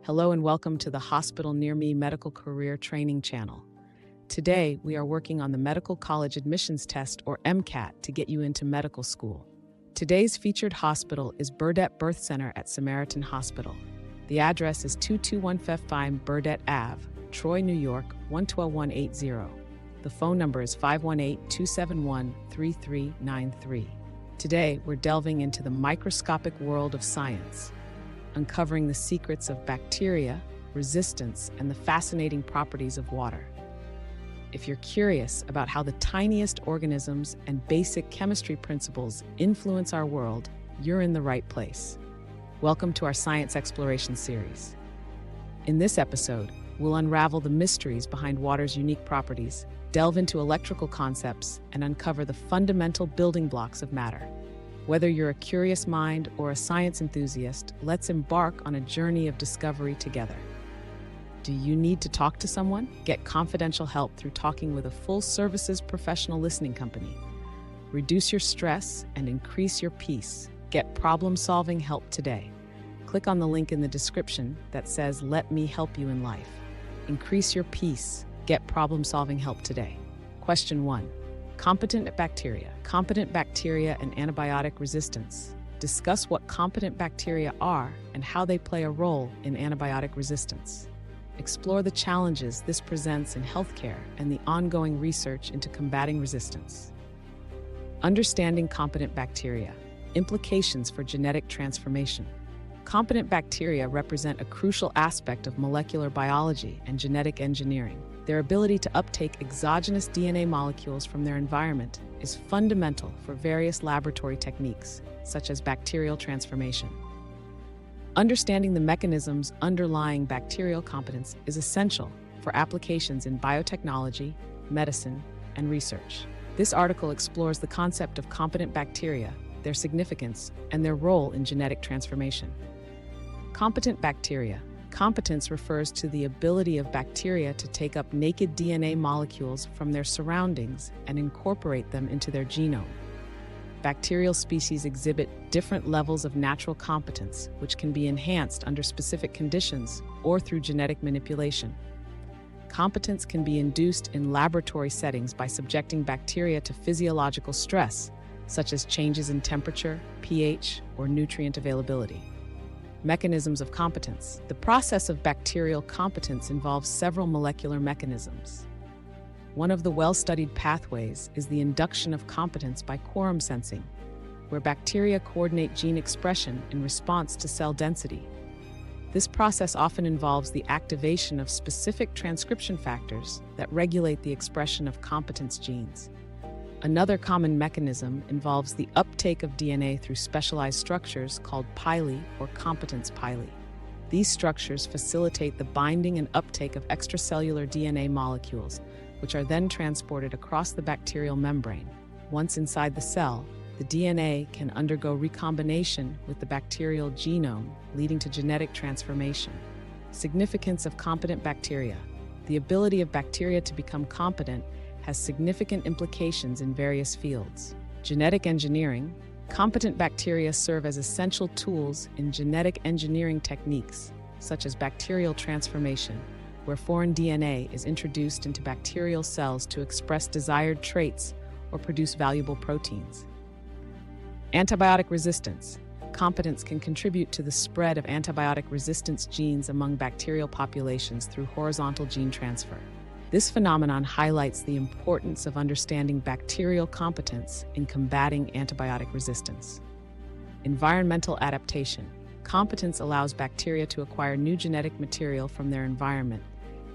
Hello and welcome to the Hospital Near Me Medical Career Training Channel. Today, we are working on the Medical College Admissions Test, or MCAT, to get you into medical school. Today's featured hospital is Burdett Birth Center at Samaritan Hospital. The address is 22155 Burdett Ave, Troy, New York, 12180. The phone number is 518-271-3393. Today, we're delving into the microscopic world of science, uncovering the secrets of bacteria, resistance, and the fascinating properties of water. If you're curious about how the tiniest organisms and basic chemistry principles influence our world, you're in the right place. Welcome to our Science Exploration series. In this episode, we'll unravel the mysteries behind water's unique properties, delve into electrical concepts, and uncover the fundamental building blocks of matter. Whether you're a curious mind or a science enthusiast, let's embark on a journey of discovery together. Do you need to talk to someone? Get confidential help through talking with a full-services professional listening company. Reduce your stress and increase your peace. Get problem-solving help today. Click on the link in the description that says, "Let me help you in life." Increase your peace. Get problem-solving help today. Question 1. Competent bacteria. Competent bacteria and antibiotic resistance. Discuss what competent bacteria are and how they play a role in antibiotic resistance. Explore the challenges this presents in healthcare and the ongoing research into combating resistance. Understanding competent bacteria. Implications for genetic transformation. Competent bacteria represent a crucial aspect of molecular biology and genetic engineering. Their ability to uptake exogenous DNA molecules from their environment is fundamental for various laboratory techniques, such as bacterial transformation. Understanding the mechanisms underlying bacterial competence is essential for applications in biotechnology, medicine, and research. This article explores the concept of competent bacteria, their significance, and their role in genetic transformation. Competent bacteria. Competence refers to the ability of bacteria to take up naked DNA molecules from their surroundings and incorporate them into their genome. Bacterial species exhibit different levels of natural competence, which can be enhanced under specific conditions or through genetic manipulation. Competence can be induced in laboratory settings by subjecting bacteria to physiological stress, such as changes in temperature, pH, or nutrient availability. Mechanisms of competence. The process of bacterial competence involves several molecular mechanisms. One of the well-studied pathways is the induction of competence by quorum sensing, where bacteria coordinate gene expression in response to cell density. This process often involves the activation of specific transcription factors that regulate the expression of competence genes. Another common mechanism involves the uptake of DNA through specialized structures called pili or competence pili. These structures facilitate the binding and uptake of extracellular DNA molecules, which are then transported across the bacterial membrane. Once inside the cell, the DNA can undergo recombination with the bacterial genome, leading to genetic transformation. Significance of competent bacteria. The ability of bacteria to become competent has significant implications in various fields. Genetic engineering. Competent bacteria serve as essential tools in genetic engineering techniques, such as bacterial transformation, where foreign DNA is introduced into bacterial cells to express desired traits or produce valuable proteins. Antibiotic resistance. Competence can contribute to the spread of antibiotic resistance genes among bacterial populations through horizontal gene transfer. This phenomenon highlights the importance of understanding bacterial competence in combating antibiotic resistance. Environmental adaptation. Competence allows bacteria to acquire new genetic material from their environment,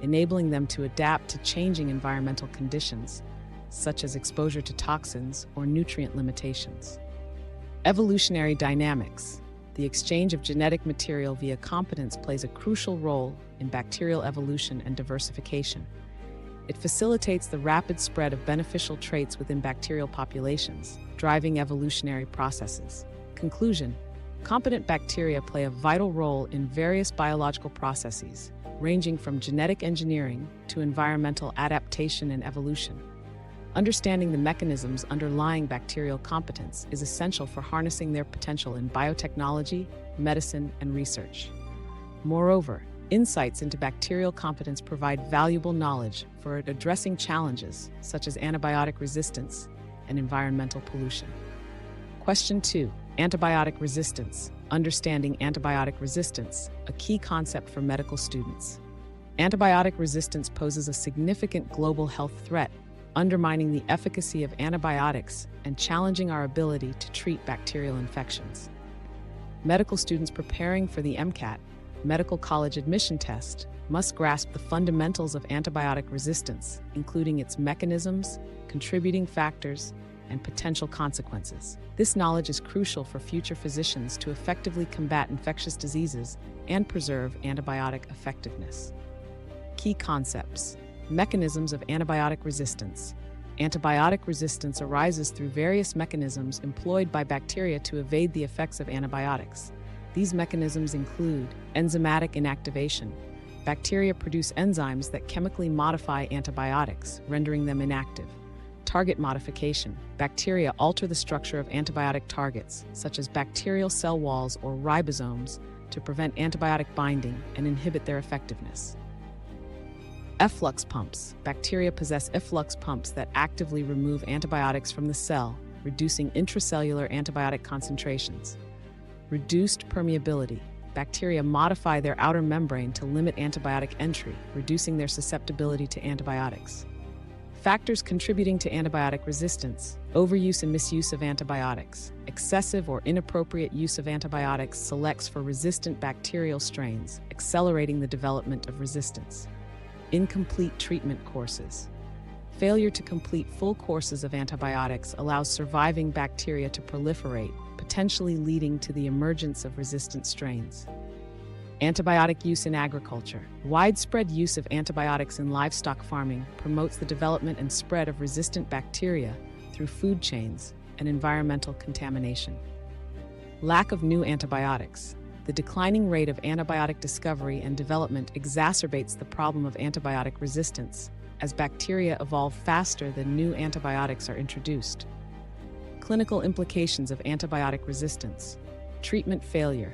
enabling them to adapt to changing environmental conditions, such as exposure to toxins or nutrient limitations. Evolutionary dynamics. The exchange of genetic material via competence plays a crucial role in bacterial evolution and diversification. It facilitates the rapid spread of beneficial traits within bacterial populations, driving evolutionary processes. Conclusion. Competent bacteria play a vital role in various biological processes, ranging from genetic engineering to environmental adaptation and evolution. Understanding the mechanisms underlying bacterial competence is essential for harnessing their potential in biotechnology, medicine, and research. Moreover, Insights into bacterial competence provide valuable knowledge for addressing challenges such as antibiotic resistance and environmental pollution. Question 2. Antibiotic resistance. Understanding antibiotic resistance, a key concept for medical students. Antibiotic resistance poses a significant global health threat, undermining the efficacy of antibiotics and challenging our ability to treat bacterial infections. Medical students preparing for the MCAT, Medical College Admission Test, must grasp the fundamentals of antibiotic resistance, including its mechanisms, contributing factors, and potential consequences. This knowledge is crucial for future physicians to effectively combat infectious diseases and preserve antibiotic effectiveness. Key concepts. Mechanisms of antibiotic resistance. Antibiotic resistance arises through various mechanisms employed by bacteria to evade the effects of antibiotics. These mechanisms include enzymatic inactivation. Bacteria produce enzymes that chemically modify antibiotics, rendering them inactive. Target modification. Bacteria alter the structure of antibiotic targets, such as bacterial cell walls or ribosomes, to prevent antibiotic binding and inhibit their effectiveness. Efflux pumps. Bacteria possess efflux pumps that actively remove antibiotics from the cell, reducing intracellular antibiotic concentrations. Reduced permeability. Bacteria modify their outer membrane to limit antibiotic entry, reducing their susceptibility to antibiotics. Factors contributing to antibiotic resistance. Overuse and misuse of antibiotics. Excessive or inappropriate use of antibiotics selects for resistant bacterial strains, accelerating the development of resistance. Incomplete treatment courses. Failure to complete full courses of antibiotics allows surviving bacteria to proliferate, potentially leading to the emergence of resistant strains. Antibiotic use in agriculture. Widespread use of antibiotics in livestock farming promotes the development and spread of resistant bacteria through food chains and environmental contamination. Lack of new antibiotics. The declining rate of antibiotic discovery and development exacerbates the problem of antibiotic resistance, as bacteria evolve faster than new antibiotics are introduced. Clinical implications of antibiotic resistance. Treatment failure.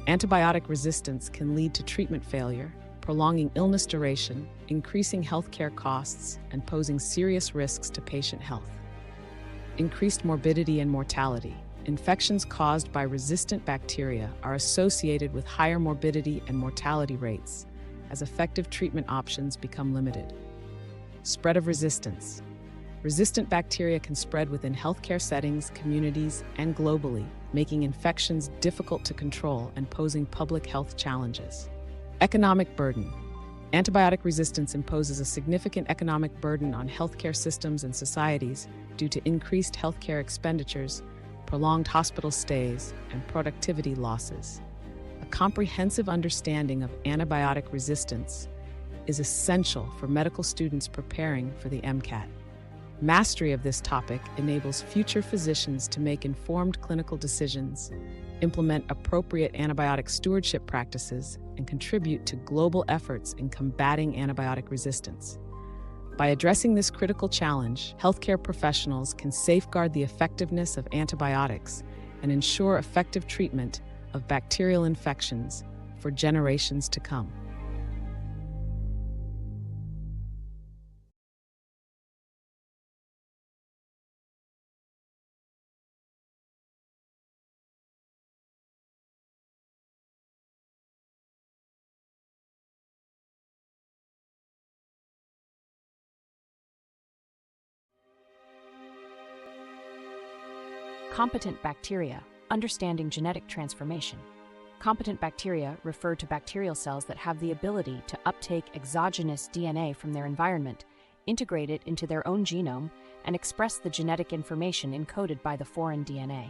Antibiotic resistance can lead to treatment failure, prolonging illness duration, increasing healthcare costs, and posing serious risks to patient health. Increased morbidity and mortality. Infections caused by resistant bacteria are associated with higher morbidity and mortality rates, as effective treatment options become limited. Spread of resistance. Resistant bacteria can spread within healthcare settings, communities, and globally, making infections difficult to control and posing public health challenges. Economic burden. Antibiotic resistance imposes a significant economic burden on healthcare systems and societies due to increased healthcare expenditures, prolonged hospital stays, and productivity losses. A comprehensive understanding of antibiotic resistance is essential for medical students preparing for the MCAT. Mastery of this topic enables future physicians to make informed clinical decisions, implement appropriate antibiotic stewardship practices, and contribute to global efforts in combating antibiotic resistance. By addressing this critical challenge, healthcare professionals can safeguard the effectiveness of antibiotics and ensure effective treatment of bacterial infections for generations to come. Competent bacteria, understanding genetic transformation. Competent bacteria refer to bacterial cells that have the ability to uptake exogenous DNA from their environment, integrate it into their own genome, and express the genetic information encoded by the foreign DNA.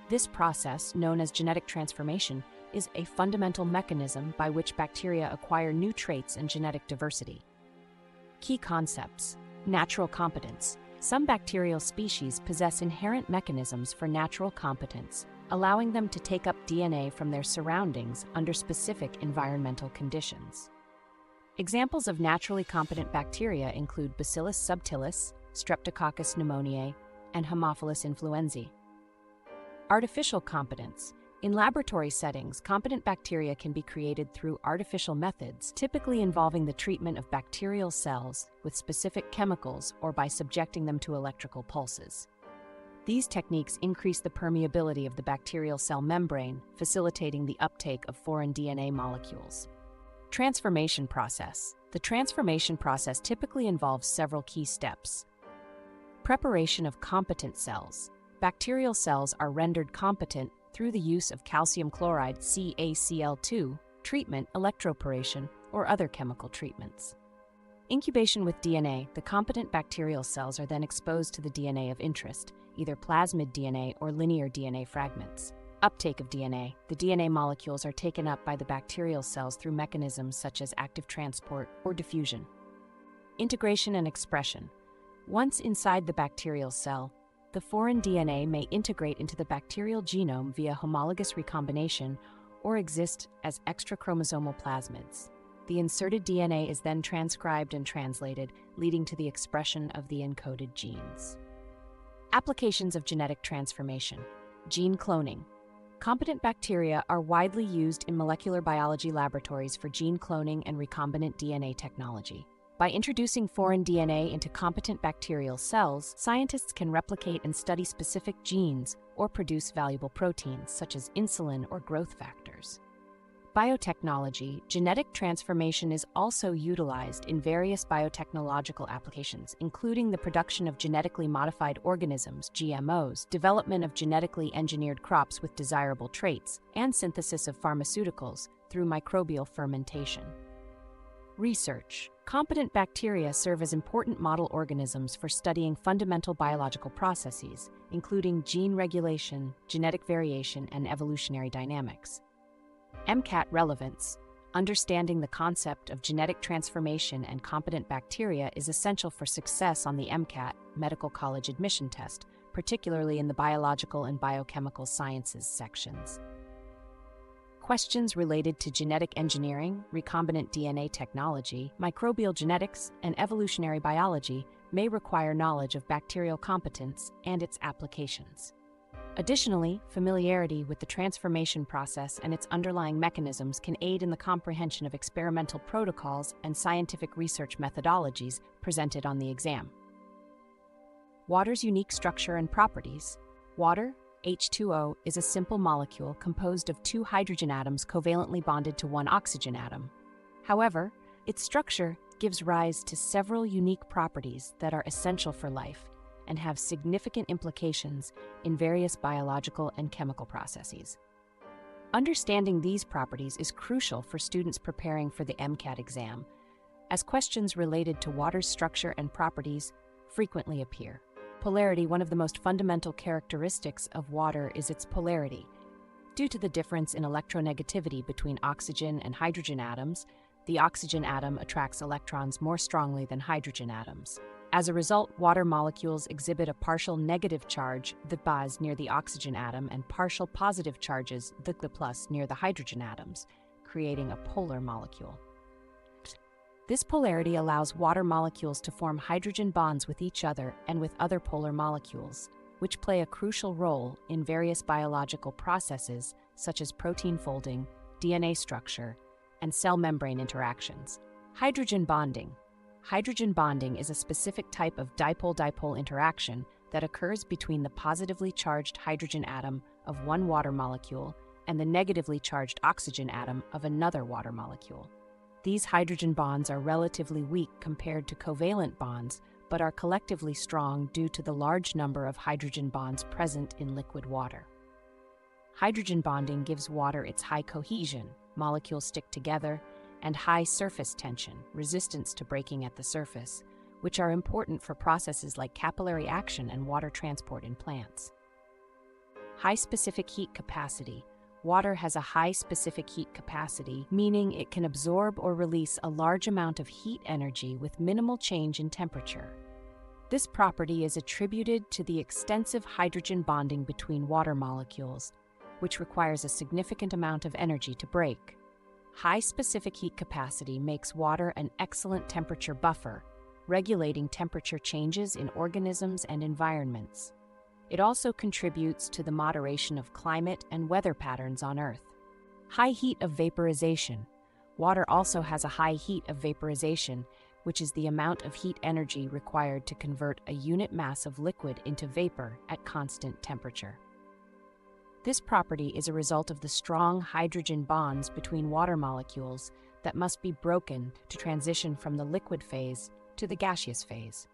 This process, known as genetic transformation, is a fundamental mechanism by which bacteria acquire new traits and genetic diversity. Key concepts. Natural competence. Some bacterial species possess inherent mechanisms for natural competence, allowing them to take up DNA from their surroundings under specific environmental conditions. Examples of naturally competent bacteria include Bacillus subtilis, Streptococcus pneumoniae, and Haemophilus influenzae. Artificial competence. In laboratory settings, competent bacteria can be created through artificial methods, typically involving the treatment of bacterial cells with specific chemicals or by subjecting them to electrical pulses. These techniques increase the permeability of the bacterial cell membrane, facilitating the uptake of foreign DNA molecules. Transformation process. The transformation process typically involves several key steps. Preparation of competent cells. Bacterial cells are rendered competent through the use of calcium chloride (CaCl2) treatment, electroporation, or other chemical treatments. Incubation with DNA. The competent bacterial cells are then exposed to the DNA of interest, either plasmid DNA or linear DNA fragments. Uptake of DNA. The DNA molecules are taken up by the bacterial cells through mechanisms such as active transport or diffusion. Integration and expression. Once inside the bacterial cell, the foreign DNA may integrate into the bacterial genome via homologous recombination or exist as extrachromosomal plasmids. The inserted DNA is then transcribed and translated, leading to the expression of the encoded genes. Applications of genetic transformation. Gene cloning. Competent bacteria are widely used in molecular biology laboratories for gene cloning and recombinant DNA technology. By introducing foreign DNA into competent bacterial cells, scientists can replicate and study specific genes or produce valuable proteins such as insulin or growth factors. Biotechnology. Genetic transformation is also utilized in various biotechnological applications, including the production of genetically modified organisms, GMOs, development of genetically engineered crops with desirable traits, and synthesis of pharmaceuticals through microbial fermentation. Research. Competent bacteria serve as important model organisms for studying fundamental biological processes, including gene regulation, genetic variation, and evolutionary dynamics. MCAT relevance. Understanding the concept of genetic transformation and competent bacteria is essential for success on the MCAT, Medical College Admission Test, particularly in the biological and biochemical sciences sections. Questions related to genetic engineering, recombinant DNA technology, microbial genetics, and evolutionary biology may require knowledge of bacterial competence and its applications. Additionally, familiarity with the transformation process and its underlying mechanisms can aid in the comprehension of experimental protocols and scientific research methodologies presented on the exam. Water's unique structure and properties. Water, H2O, is a simple molecule composed of two hydrogen atoms covalently bonded to one oxygen atom. However, its structure gives rise to several unique properties that are essential for life and have significant implications in various biological and chemical processes. Understanding these properties is crucial for students preparing for the MCAT exam, as questions related to water's structure and properties frequently appear. Polarity. One of the most fundamental characteristics of water is its polarity. Due to the difference in electronegativity between oxygen and hydrogen atoms, the oxygen atom attracts electrons more strongly than hydrogen atoms. As a result, water molecules exhibit a partial negative charge, the base, near the oxygen atom and partial positive charges, the plus, near the hydrogen atoms, creating a polar molecule. This polarity allows water molecules to form hydrogen bonds with each other and with other polar molecules, which play a crucial role in various biological processes such as protein folding, DNA structure, and cell membrane interactions. Hydrogen bonding. Hydrogen bonding is a specific type of dipole-dipole interaction that occurs between the positively charged hydrogen atom of one water molecule and the negatively charged oxygen atom of another water molecule. These hydrogen bonds are relatively weak compared to covalent bonds, but are collectively strong due to the large number of hydrogen bonds present in liquid water. Hydrogen bonding gives water its high cohesion, molecules stick together, and high surface tension, resistance to breaking at the surface, which are important for processes like capillary action and water transport in plants. High specific heat capacity. Water has a high specific heat capacity, meaning it can absorb or release a large amount of heat energy with minimal change in temperature. This property is attributed to the extensive hydrogen bonding between water molecules, which requires a significant amount of energy to break. High specific heat capacity makes water an excellent temperature buffer, regulating temperature changes in organisms and environments. It also contributes to the moderation of climate and weather patterns on Earth. High heat of vaporization. Water also has a high heat of vaporization, which is the amount of heat energy required to convert a unit mass of liquid into vapor at constant temperature. This property is a result of the strong hydrogen bonds between water molecules that must be broken to transition from the liquid phase to the gaseous phase.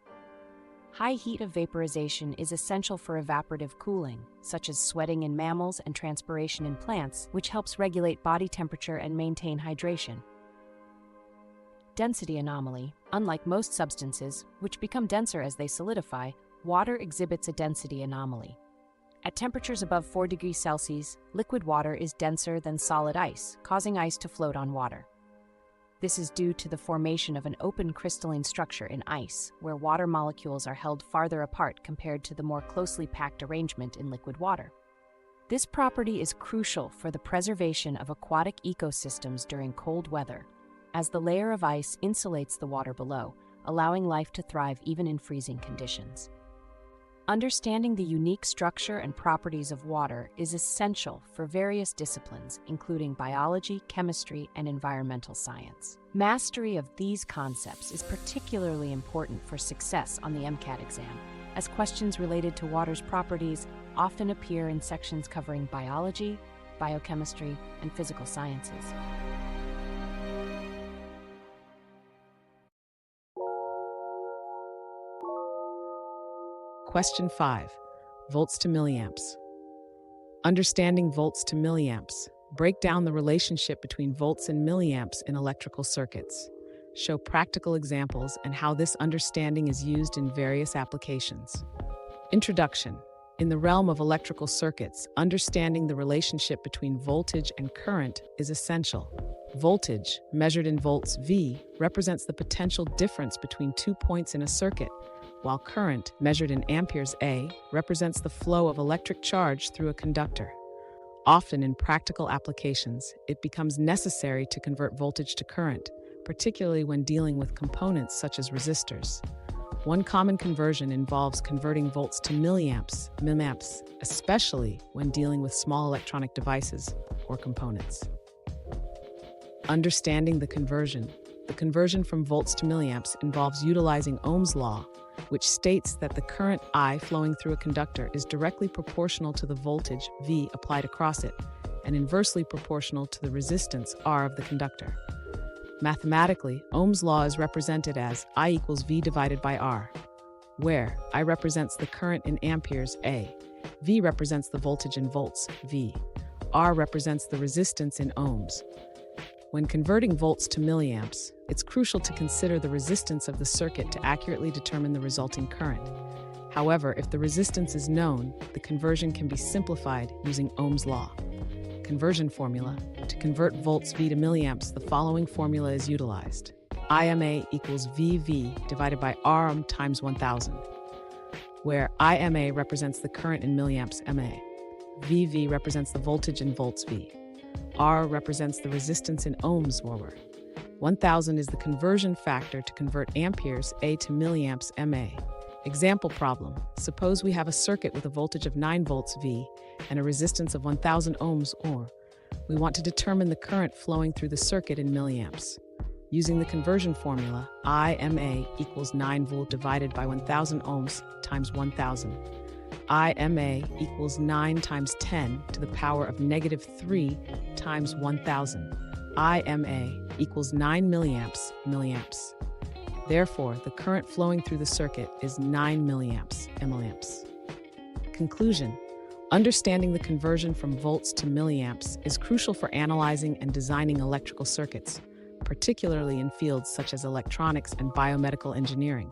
High heat of vaporization is essential for evaporative cooling, such as sweating in mammals and transpiration in plants, which helps regulate body temperature and maintain hydration. Density anomaly. Unlike most substances, which become denser as they solidify, water exhibits a density anomaly. At temperatures above 4 degrees Celsius, liquid water is denser than solid ice, causing ice to float on water. This is due to the formation of an open crystalline structure in ice, where water molecules are held farther apart compared to the more closely packed arrangement in liquid water. This property is crucial for the preservation of aquatic ecosystems during cold weather, as the layer of ice insulates the water below, allowing life to thrive even in freezing conditions. Understanding the unique structure and properties of water is essential for various disciplines, including biology, chemistry, and environmental science. Mastery of these concepts is particularly important for success on the MCAT exam, as questions related to water's properties often appear in sections covering biology, biochemistry, and physical sciences. Question 5. Volts to milliamps. Understanding volts to milliamps. Break down the relationship between volts and milliamps in electrical circuits. Show practical examples and how this understanding is used in various applications. Introduction. In the realm of electrical circuits, understanding the relationship between voltage and current is essential. Voltage, measured in volts V, represents the potential difference between 2 points in a circuit, while current, measured in amperes A, represents the flow of electric charge through a conductor. Often in practical applications, it becomes necessary to convert voltage to current, particularly when dealing with components such as resistors. One common conversion involves converting volts to milliamps, especially when dealing with small electronic devices or components. Understanding the conversion. The conversion from volts to milliamps involves utilizing Ohm's law, which states that the current I flowing through a conductor is directly proportional to the voltage V applied across it, and inversely proportional to the resistance R of the conductor. Mathematically, Ohm's law is represented as I equals V divided by R, where I represents the current in amperes A, V represents the voltage in volts V, R represents the resistance in ohms. When converting volts to milliamps, it's crucial to consider the resistance of the circuit to accurately determine the resulting current. However, if the resistance is known, the conversion can be simplified using Ohm's law. Conversion formula. To convert volts V to milliamps, the following formula is utilized. IMA equals VV divided by Rm times 1000, where IMA represents the current in milliamps MA, VV represents the voltage in volts V, R represents the resistance in ohms where 1000 is the conversion factor to convert amperes A to milliamps MA. Example problem. Suppose we have a circuit with a voltage of 9 volts V and a resistance of 1000 ohms or we want to determine the current flowing through the circuit in milliamps. Using the conversion formula, IMA equals 9 volt divided by 1000 ohms times 1000. IMA equals 9 times 10 to the power of negative 3 times 1000. IMA equals 9 milliamps. Therefore, the current flowing through the circuit is 9 milliamps. Conclusion. Understanding the conversion from volts to milliamps is crucial for analyzing and designing electrical circuits, particularly in fields such as electronics and biomedical engineering.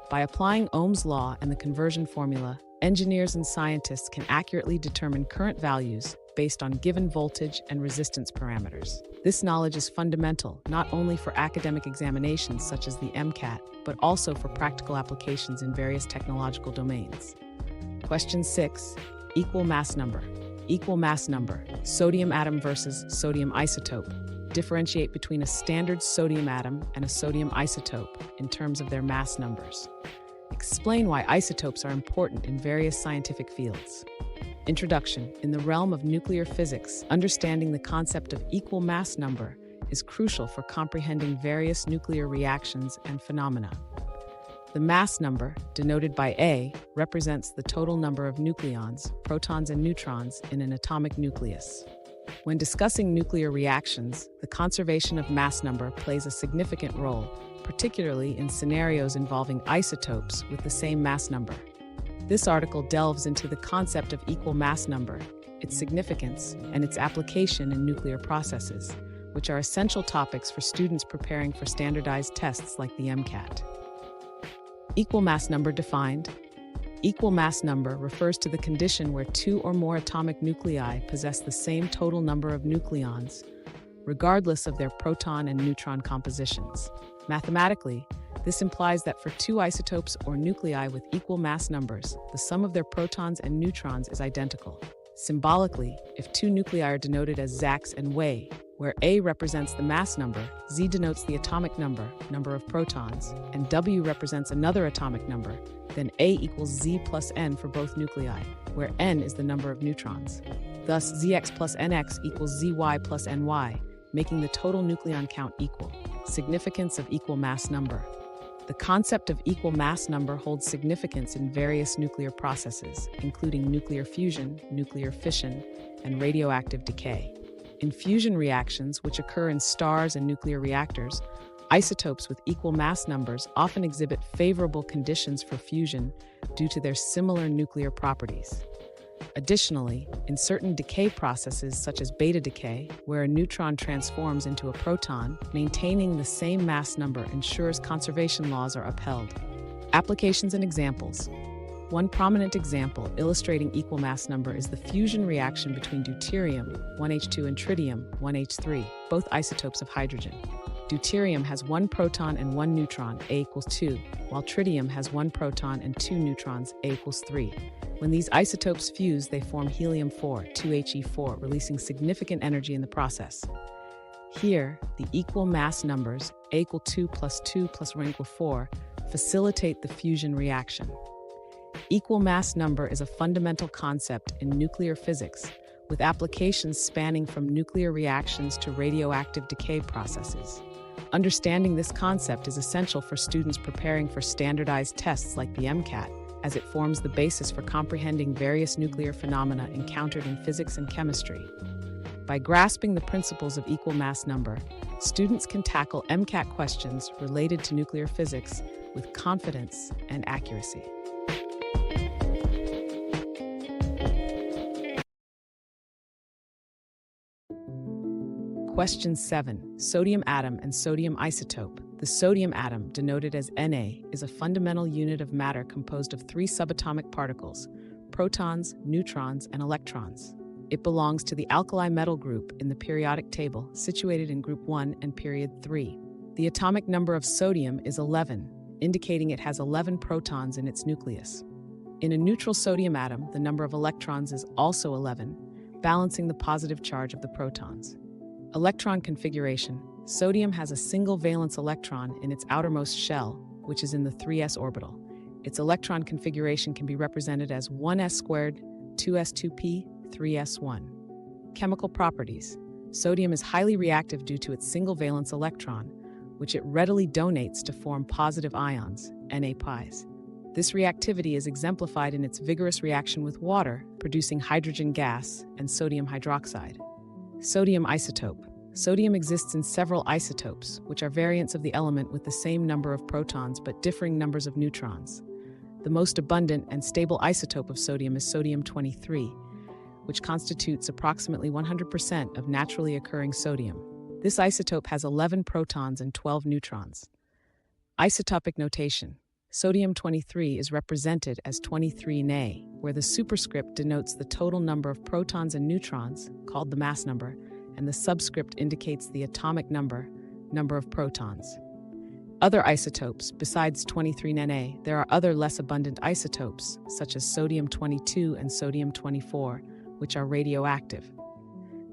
By applying Ohm's law and the conversion formula, engineers and scientists can accurately determine current values based on given voltage and resistance parameters. This knowledge is fundamental not only for academic examinations such as the MCAT, but also for practical applications in various technological domains. Question 6. Equal mass number. Equal mass number. Sodium atom versus sodium isotope. Differentiate between a standard sodium atom and a sodium isotope in terms of their mass numbers. explain why isotopes are important in various scientific fields. Introduction. In the realm of nuclear physics, understanding the concept of equal mass number is crucial for comprehending various nuclear reactions and phenomena. The mass number, denoted by A, represents the total number of nucleons, protons, and neutrons in an atomic nucleus. When discussing nuclear reactions, the conservation of mass number plays a significant role, particularly in scenarios involving isotopes with the same mass number. This article delves into the concept of equal mass number, its significance, and its application in nuclear processes, which are essential topics for students preparing for standardized tests like the MCAT. Equal mass number defined. Equal mass number refers to the condition where two or more atomic nuclei possess the same total number of nucleons, regardless of their proton and neutron compositions. Mathematically, this implies that for two isotopes or nuclei with equal mass numbers, the sum of their protons and neutrons is identical. Symbolically, if two nuclei are denoted as Zax and Wei, where A represents the mass number, Z denotes the atomic number, number of protons, and W represents another atomic number, then A equals Z plus N for both nuclei, where N is the number of neutrons. Thus, Zx plus Nx equals Zy plus Ny, making the total nucleon count equal. Significance of equal mass number. The concept of equal mass number holds significance in various nuclear processes, including nuclear fusion, nuclear fission, and radioactive decay. In fusion reactions, which occur in stars and nuclear reactors, isotopes with equal mass numbers often exhibit favorable conditions for fusion due to their similar nuclear properties. Additionally, in certain decay processes such as beta decay, where a neutron transforms into a proton, maintaining the same mass number ensures conservation laws are upheld. Applications and examples. One prominent example illustrating equal mass number is the fusion reaction between deuterium, 1H2, and tritium, 1H3, both isotopes of hydrogen. Deuterium has one proton and one neutron, A equals 2, while tritium has one proton and two neutrons, A equals 3. When these isotopes fuse, they form helium-4, 2He4, releasing significant energy in the process. Here, the equal mass numbers, A equal 2 plus R equal 4, facilitate the fusion reaction. Equal mass number is a fundamental concept in nuclear physics, with applications spanning from nuclear reactions to radioactive decay processes. Understanding this concept is essential for students preparing for standardized tests like the MCAT, as it forms the basis for comprehending various nuclear phenomena encountered in physics and chemistry. By grasping the principles of equal mass number, students can tackle MCAT questions related to nuclear physics with confidence and accuracy. Question 7. Sodium atom and sodium isotope. The sodium atom, denoted as Na, is a fundamental unit of matter composed of three subatomic particles: protons, neutrons, and electrons. It belongs to the alkali metal group in the periodic table, situated in group 1 and period 3. The atomic number of sodium is 11, indicating it has 11 protons in its nucleus. In a neutral sodium atom, the number of electrons is also 11, balancing the positive charge of the protons. Electron configuration. Sodium has a single valence electron in its outermost shell, which is in the 3s orbital. Its electron configuration can be represented as 1s squared, 2s2p, 3s1. Chemical properties. Sodium is highly reactive due to its single valence electron, which it readily donates to form positive ions, Na-pies. This reactivity is exemplified in its vigorous reaction with water, producing hydrogen gas and sodium hydroxide. Sodium isotope. Sodium exists in several isotopes, which are variants of the element with the same number of protons but differing numbers of neutrons. The most abundant and stable isotope of sodium is sodium-23, which constitutes approximately 100% of naturally occurring sodium. This isotope has 11 protons and 12 neutrons. Isotopic notation. Sodium-23 is represented as 23 Na, where the superscript denotes the total number of protons and neutrons, called the mass number, and the subscript indicates the atomic number, number of protons. Other isotopes, besides 23 Na, there are other less abundant isotopes, such as sodium-22 and sodium-24, which are radioactive.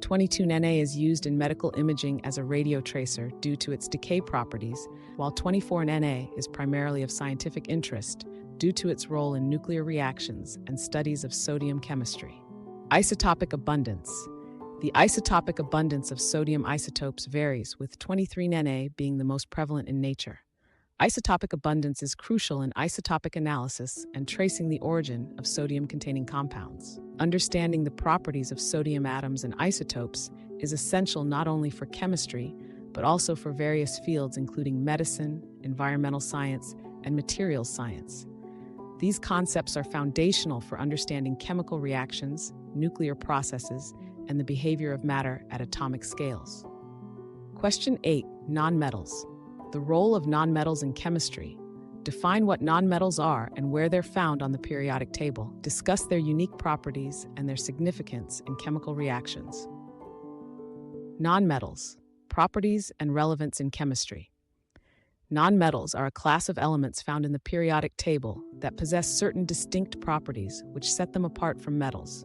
22 Na is used in medical imaging as a radiotracer due to its decay properties, while 24 Na is primarily of scientific interest due to its role in nuclear reactions and studies of sodium chemistry. Isotopic abundance. The isotopic abundance of sodium isotopes varies, with 23 Na being the most prevalent in nature. Isotopic abundance is crucial in isotopic analysis and tracing the origin of sodium-containing compounds. Understanding the properties of sodium atoms and isotopes is essential not only for chemistry, but also for various fields including medicine, environmental science, and materials science. These concepts are foundational for understanding chemical reactions, nuclear processes, and the behavior of matter at atomic scales. Question 8. Nonmetals. The role of nonmetals in chemistry. Define what nonmetals are and where they're found on the periodic table. Discuss their unique properties and their significance in chemical reactions. Nonmetals. Properties and relevance in chemistry. Nonmetals are a class of elements found in the periodic table that possess certain distinct properties which set them apart from metals.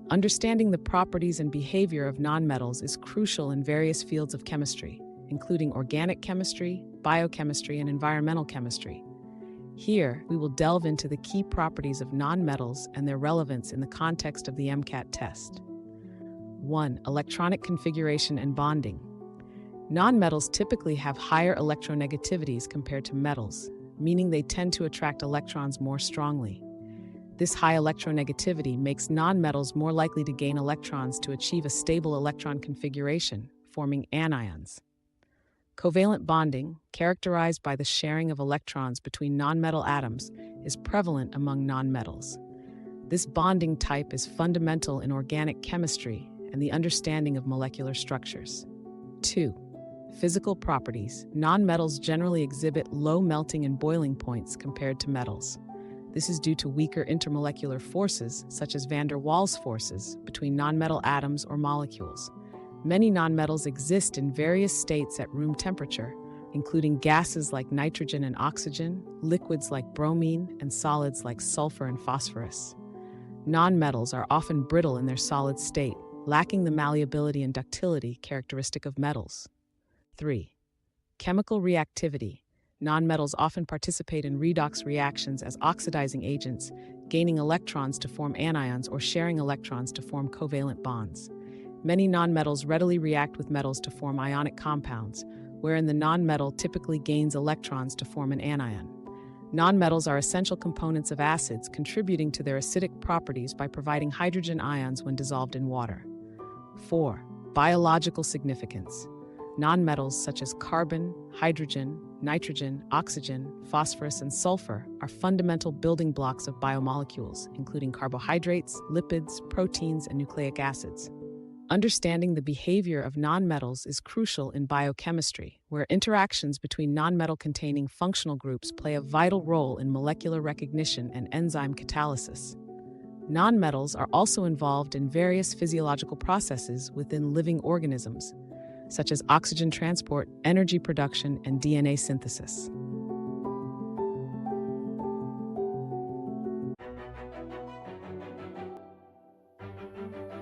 Understanding the properties and behavior of nonmetals is crucial in various fields of chemistry, including organic chemistry, biochemistry, and environmental chemistry. Here, we will delve into the key properties of nonmetals and their relevance in the context of the MCAT test. 1. Electronic configuration and bonding. Nonmetals typically have higher electronegativities compared to metals, meaning they tend to attract electrons more strongly. This high electronegativity makes nonmetals more likely to gain electrons to achieve a stable electron configuration, forming anions. Covalent bonding, characterized by the sharing of electrons between nonmetal atoms, is prevalent among nonmetals. This bonding type is fundamental in organic chemistry and the understanding of molecular structures. 2. Physical properties. Nonmetals generally exhibit low melting and boiling points compared to metals. This is due to weaker intermolecular forces, such as van der Waals forces, between nonmetal atoms or molecules. Many nonmetals exist in various states at room temperature, including gases like nitrogen and oxygen, liquids like bromine, and solids like sulfur and phosphorus. Nonmetals are often brittle in their solid state, lacking the malleability and ductility characteristic of metals. 3. Chemical reactivity. Nonmetals often participate in redox reactions as oxidizing agents, gaining electrons to form anions or sharing electrons to form covalent bonds. Many nonmetals readily react with metals to form ionic compounds, wherein the nonmetal typically gains electrons to form an anion. Nonmetals are essential components of acids, contributing to their acidic properties by providing hydrogen ions when dissolved in water. 4. Biological significance. Nonmetals such as carbon, hydrogen, nitrogen, oxygen, phosphorus, and sulfur are fundamental building blocks of biomolecules, including carbohydrates, lipids, proteins, and nucleic acids. Understanding the behavior of nonmetals is crucial in biochemistry, where interactions between nonmetal-containing functional groups play a vital role in molecular recognition and enzyme catalysis. Nonmetals are also involved in various physiological processes within living organisms, such as oxygen transport, energy production, and DNA synthesis.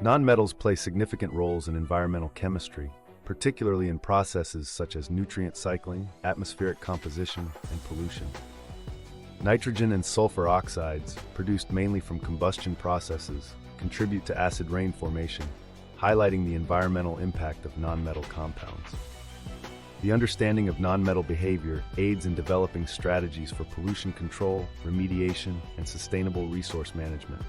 Nonmetals play significant roles in environmental chemistry, particularly in processes such as nutrient cycling, atmospheric composition, and pollution. Nitrogen and sulfur oxides, produced mainly from combustion processes, contribute to acid rain formation, highlighting the environmental impact of nonmetal compounds. The understanding of nonmetal behavior aids in developing strategies for pollution control, remediation, and sustainable resource management.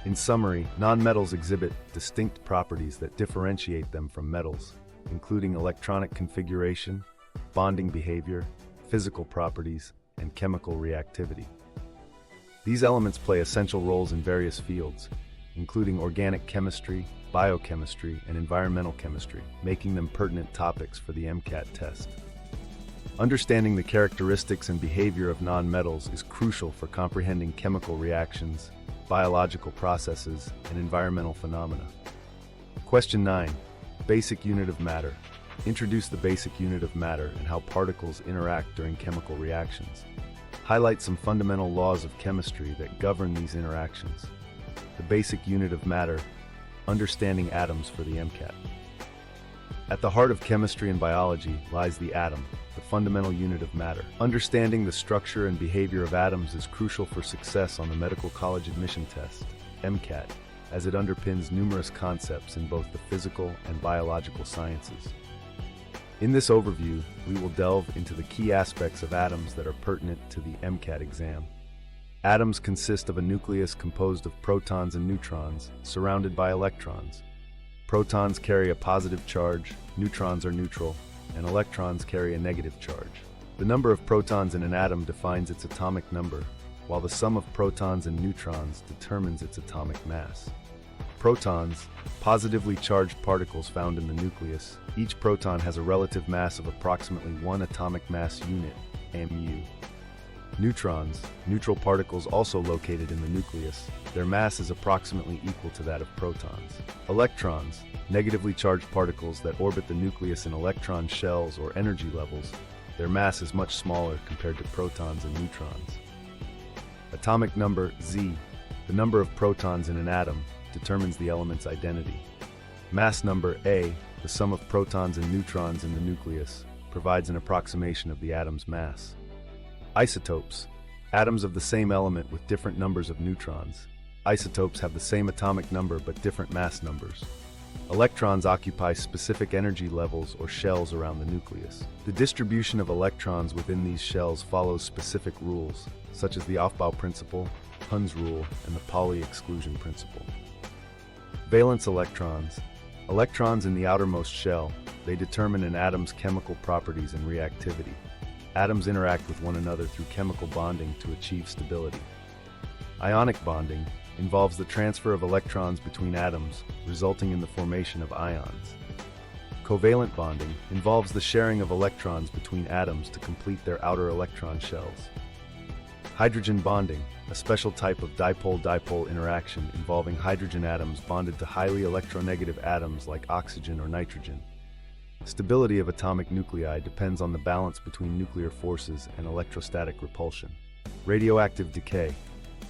In summary, nonmetals exhibit distinct properties that differentiate them from metals, including electronic configuration, bonding behavior, physical properties, and chemical reactivity. These elements play essential roles in various fields, including organic chemistry, biochemistry, and environmental chemistry, making them pertinent topics for the MCAT test. Understanding the characteristics and behavior of nonmetals is crucial for comprehending chemical reactions, biological processes, and environmental phenomena. Question 9. Basic unit of matter. Introduce the basic unit of matter and how particles interact during chemical reactions. Highlight some fundamental laws of chemistry that govern these interactions. The basic unit of matter. Understanding atoms for the MCAT. At the heart of chemistry and biology lies the atom, the fundamental unit of matter. Understanding the structure and behavior of atoms is crucial for success on the Medical College Admission Test, MCAT, as it underpins numerous concepts in both the physical and biological sciences. In this overview, we will delve into the key aspects of atoms that are pertinent to the MCAT exam. Atoms consist of a nucleus composed of protons and neutrons, surrounded by electrons. Protons carry a positive charge, neutrons are neutral, and electrons carry a negative charge. The number of protons in an atom defines its atomic number, while the sum of protons and neutrons determines its atomic mass. Protons, positively charged particles found in the nucleus. Each proton has a relative mass of approximately 1 atomic mass unit, mu. Neutrons, neutral particles also located in the nucleus. Their mass is approximately equal to that of protons. Electrons, negatively charged particles that orbit the nucleus in electron shells or energy levels. Their mass is much smaller compared to protons and neutrons. Atomic number Z, the number of protons in an atom, determines the element's identity. Mass number A, the sum of protons and neutrons in the nucleus, provides an approximation of the atom's mass. Isotopes, atoms of the same element with different numbers of neutrons. Isotopes have the same atomic number but different mass numbers. Electrons occupy specific energy levels or shells around the nucleus. The distribution of electrons within these shells follows specific rules, such as the Aufbau principle, Hund's rule, and the Pauli exclusion principle. Valence electrons, electrons in the outermost shell, they determine an atom's chemical properties and reactivity. Atoms interact with one another through chemical bonding to achieve stability. Ionic bonding involves the transfer of electrons between atoms, resulting in the formation of ions. Covalent bonding involves the sharing of electrons between atoms to complete their outer electron shells. Hydrogen bonding, a special type of dipole-dipole interaction involving hydrogen atoms bonded to highly electronegative atoms like oxygen or nitrogen. Stability of atomic nuclei depends on the balance between nuclear forces and electrostatic repulsion. Radioactive decay.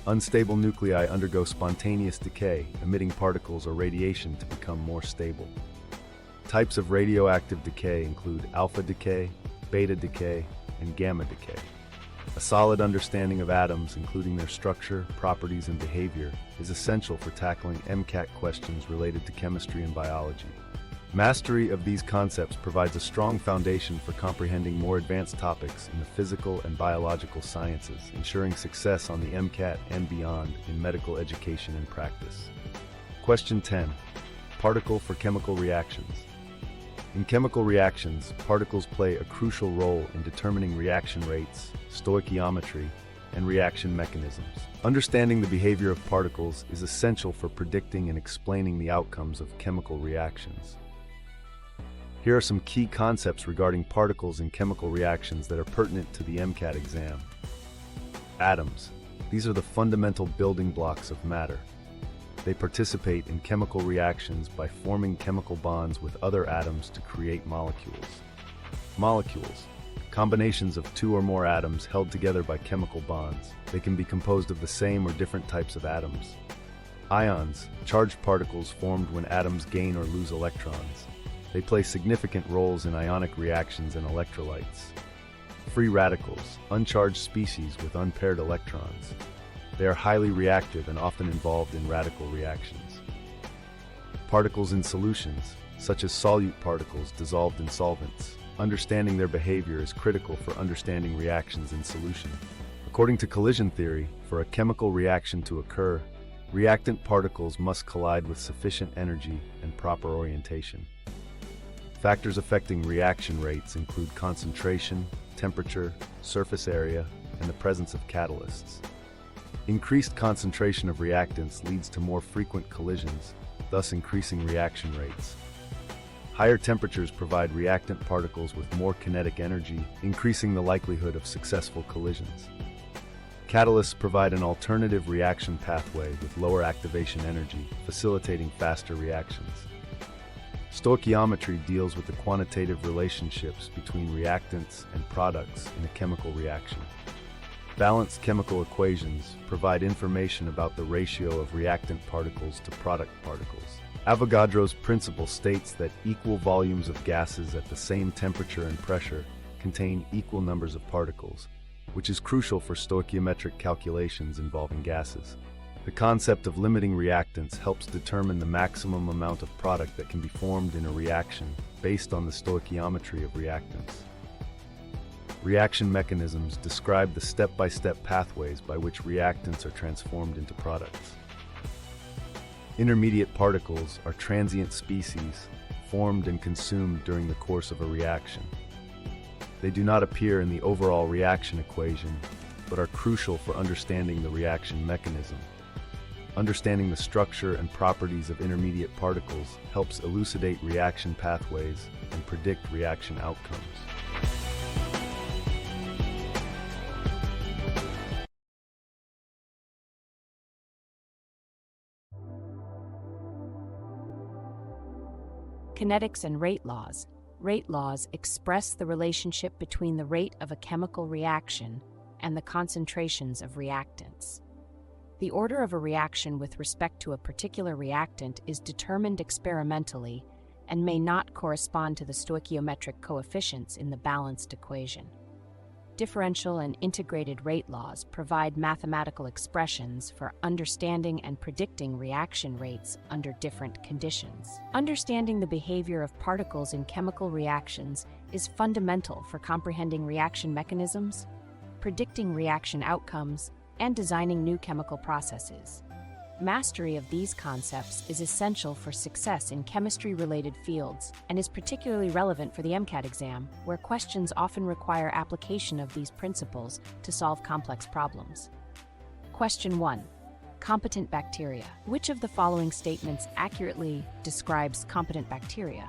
Unstable nuclei undergo spontaneous decay, emitting particles or radiation to become more stable. Types of radioactive decay include alpha decay, beta decay, and gamma decay. A solid understanding of atoms, including their structure, properties, and behavior, is essential for tackling MCAT questions related to chemistry and biology. Mastery of these concepts provides a strong foundation for comprehending more advanced topics in the physical and biological sciences, ensuring success on the MCAT and beyond in medical education and practice. Question 10. Particle for chemical reactions. In chemical reactions, particles play a crucial role in determining reaction rates, stoichiometry, and reaction mechanisms. Understanding the behavior of particles is essential for predicting and explaining the outcomes of chemical reactions. Here are some key concepts regarding particles in chemical reactions that are pertinent to the MCAT exam. Atoms. These are the fundamental building blocks of matter. They participate in chemical reactions by forming chemical bonds with other atoms to create molecules. Molecules. Combinations of two or more atoms held together by chemical bonds. They can be composed of the same or different types of atoms. Ions. Charged particles formed when atoms gain or lose electrons. They play significant roles in ionic reactions and electrolytes. Free radicals. Uncharged species with unpaired electrons. They are highly reactive and often involved in radical reactions. Particles in solutions, such as solute particles dissolved in solvents. Understanding their behavior is critical for understanding reactions in solution. According to collision theory, for a chemical reaction to occur, reactant particles must collide with sufficient energy and proper orientation. Factors affecting reaction rates include concentration, temperature, surface area, and the presence of catalysts. Increased concentration of reactants leads to more frequent collisions, thus increasing reaction rates. Higher temperatures provide reactant particles with more kinetic energy, increasing the likelihood of successful collisions. Catalysts provide an alternative reaction pathway with lower activation energy, facilitating faster reactions. Stoichiometry deals with the quantitative relationships between reactants and products in a chemical reaction. Balanced chemical equations provide information about the ratio of reactant particles to product particles. Avogadro's principle states that equal volumes of gases at the same temperature and pressure contain equal numbers of particles, which is crucial for stoichiometric calculations involving gases. The concept of limiting reactants helps determine the maximum amount of product that can be formed in a reaction based on the stoichiometry of reactants. Reaction mechanisms describe the step-by-step pathways by which reactants are transformed into products. Intermediate particles are transient species formed and consumed during the course of a reaction. They do not appear in the overall reaction equation, but are crucial for understanding the reaction mechanism. Understanding the structure and properties of intermediate particles helps elucidate reaction pathways and predict reaction outcomes. Kinetics and rate laws. Rate laws express the relationship between the rate of a chemical reaction and the concentrations of reactants. The order of a reaction with respect to a particular reactant is determined experimentally and may not correspond to the stoichiometric coefficients in the balanced equation. Differential and integrated rate laws provide mathematical expressions for understanding and predicting reaction rates under different conditions. Understanding the behavior of particles in chemical reactions is fundamental for comprehending reaction mechanisms, predicting reaction outcomes, and designing new chemical processes. Mastery of these concepts is essential for success in chemistry-related fields and is particularly relevant for the MCAT exam, where questions often require application of these principles to solve complex problems. Question 1. Competent bacteria. Which of the following statements accurately describes competent bacteria?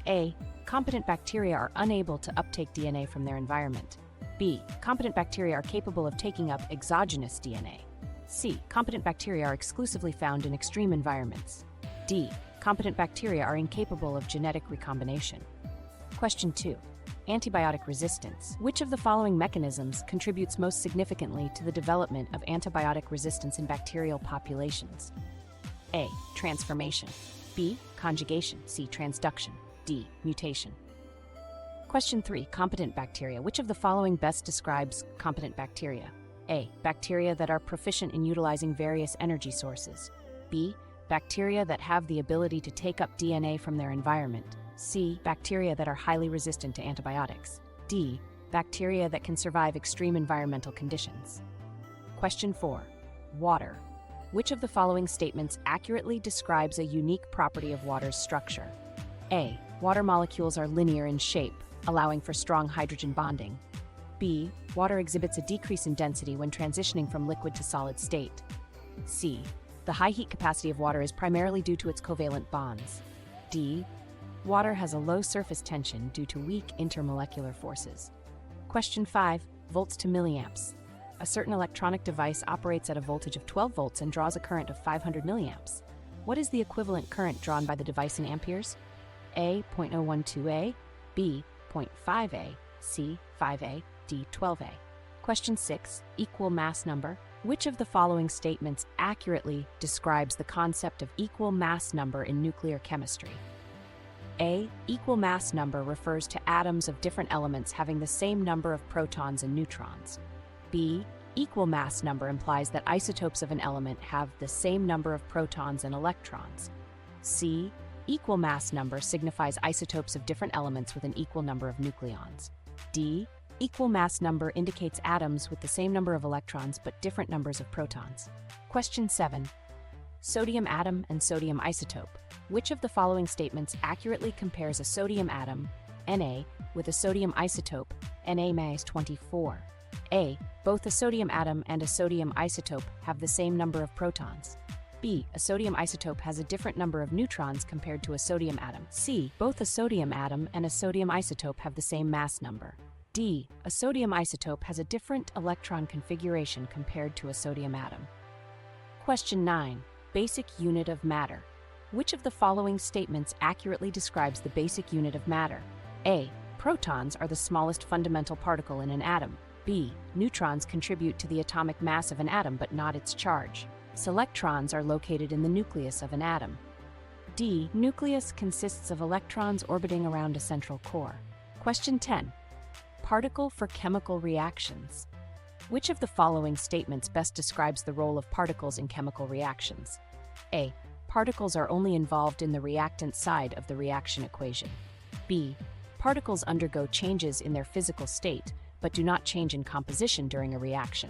A. Competent bacteria are unable to uptake DNA from their environment. B. Competent bacteria are capable of taking up exogenous DNA. C. Competent bacteria are exclusively found in extreme environments. D. Competent bacteria are incapable of genetic recombination. Question 2. Antibiotic resistance. Which of the following mechanisms contributes most significantly to the development of antibiotic resistance in bacterial populations? A. Transformation. B. Conjugation. C. Transduction. D. Mutation. Question 3. Competent bacteria. Which of the following best describes competent bacteria? A. Bacteria that are proficient in utilizing various energy sources. B. Bacteria that have the ability to take up DNA from their environment. C. Bacteria that are highly resistant to antibiotics. D. Bacteria that can survive extreme environmental conditions. Question 4. Water. Which of the following statements accurately describes a unique property of water's structure? A. Water molecules are linear in shape, allowing for strong hydrogen bonding. B. Water exhibits a decrease in density when transitioning from liquid to solid state. C. The high heat capacity of water is primarily due to its covalent bonds. D. Water has a low surface tension due to weak intermolecular forces. Question 5. Volts to milliamps. A certain electronic device operates at a voltage of 12 volts and draws a current of 500 milliamps. What is the equivalent current drawn by the device in amperes? A. 0.012A. B. 0.5A. C. 5A. D. 12A. Question 6. Equal mass number. Which of the following statements accurately describes the concept of equal mass number in nuclear chemistry? A. Equal mass number refers to atoms of different elements having the same number of protons and neutrons. B. Equal mass number implies that isotopes of an element have the same number of protons and electrons. C. Equal mass number signifies isotopes of different elements with an equal number of nucleons. D. Equal mass number indicates atoms with the same number of electrons but different numbers of protons. Question 7. Sodium atom and sodium isotope. Which of the following statements accurately compares a sodium atom, Na, with a sodium isotope, Na-24? A. Both a sodium atom and a sodium isotope have the same number of protons. B. A sodium isotope has a different number of neutrons compared to a sodium atom. C. Both a sodium atom and a sodium isotope have the same mass number. D. A sodium isotope has a different electron configuration compared to a sodium atom. Question 9. Basic unit of matter. Which of the following statements accurately describes the basic unit of matter? A. Protons are the smallest fundamental particle in an atom. B. Neutrons contribute to the atomic mass of an atom but not its charge. Selectrons are located in the nucleus of an atom. D. Nucleus consists of electrons orbiting around a central core. Question 10. particle for chemical reactions. Which of the following statements best describes the role of particles in chemical reactions? A. Particles are only involved in the reactant side of the reaction equation. B. Particles undergo changes in their physical state, but do not change in composition during a reaction.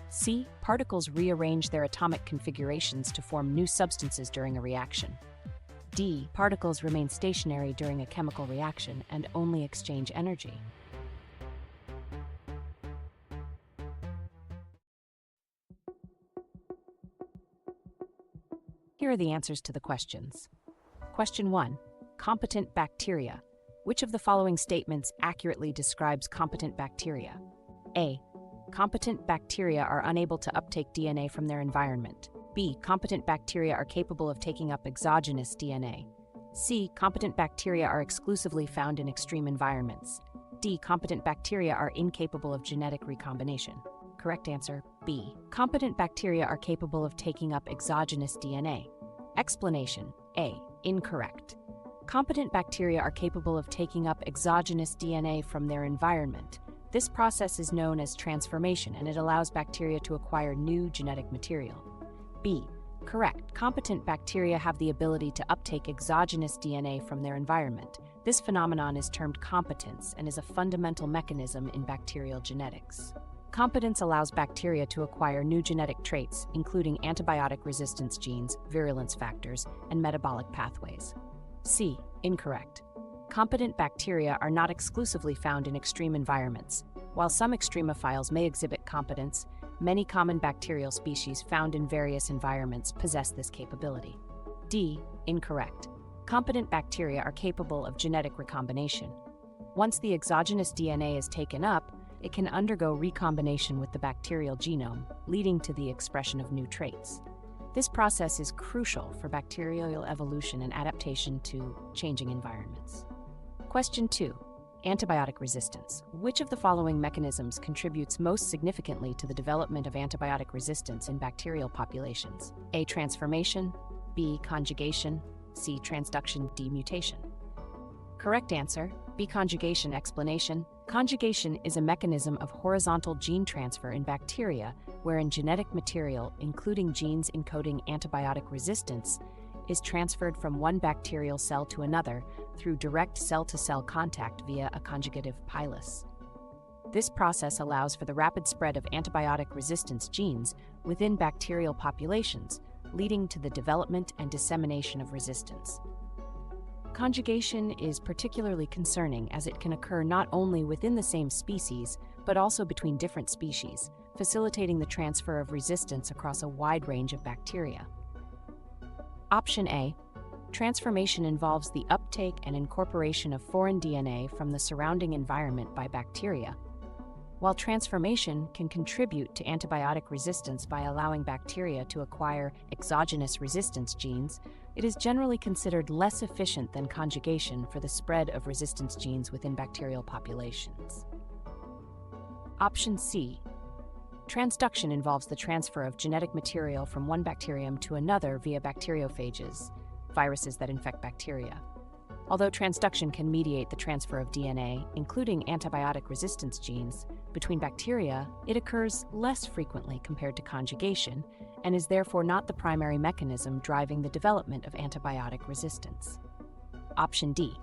C. Particles rearrange their atomic configurations to form new substances during a reaction. D. Particles remain stationary during a chemical reaction and only exchange energy. Here are the answers to the questions. Question 1. Competent bacteria. Which of the following statements accurately describes competent bacteria? A. Competent bacteria are unable to uptake DNA from their environment. B. Competent bacteria are capable of taking up exogenous DNA. C. Competent bacteria are exclusively found in extreme environments. D. Competent bacteria are incapable of genetic recombination. Correct answer, B. Competent bacteria are capable of taking up exogenous DNA. Explanation: A. Incorrect. Competent bacteria are capable of taking up exogenous DNA from their environment. This process is known as transformation, and it allows bacteria to acquire new genetic material. B. Correct. Competent bacteria have the ability to uptake exogenous DNA from their environment. This phenomenon is termed competence and is a fundamental mechanism in bacterial genetics. Competence allows bacteria to acquire new genetic traits, including antibiotic resistance genes, virulence factors, and metabolic pathways. C. Incorrect. Competent bacteria are not exclusively found in extreme environments. While some extremophiles may exhibit competence, many common bacterial species found in various environments possess this capability. D. Incorrect. Competent bacteria are capable of genetic recombination. Once the exogenous DNA is taken up, it can undergo recombination with the bacterial genome, leading to the expression of new traits. This process is crucial for bacterial evolution and adaptation to changing environments. Question 2. Antibiotic resistance. Which of the following mechanisms contributes most significantly to the development of antibiotic resistance in bacterial populations? A. Transformation. B. Conjugation. C. Transduction. D. Mutation. Correct answer, B. Conjugation. Explanation: conjugation is a mechanism of horizontal gene transfer in bacteria wherein genetic material, including genes encoding antibiotic resistance, is transferred from one bacterial cell to another through direct cell-to-cell contact via a conjugative pilus. This process allows for the rapid spread of antibiotic resistance genes within bacterial populations, leading to the development and dissemination of resistance. Conjugation is particularly concerning as it can occur not only within the same species, but also between different species, facilitating the transfer of resistance across a wide range of bacteria. Option A. Transformation involves the uptake and incorporation of foreign DNA from the surrounding environment by bacteria. While transformation can contribute to antibiotic resistance by allowing bacteria to acquire exogenous resistance genes, it is generally considered less efficient than conjugation for the spread of resistance genes within bacterial populations. Option C. Transduction involves the transfer of genetic material from one bacterium to another via bacteriophages, viruses that infect bacteria. Although transduction can mediate the transfer of DNA, including antibiotic resistance genes, between bacteria, it occurs less frequently compared to conjugation and is therefore not the primary mechanism driving the development of antibiotic resistance. Option D.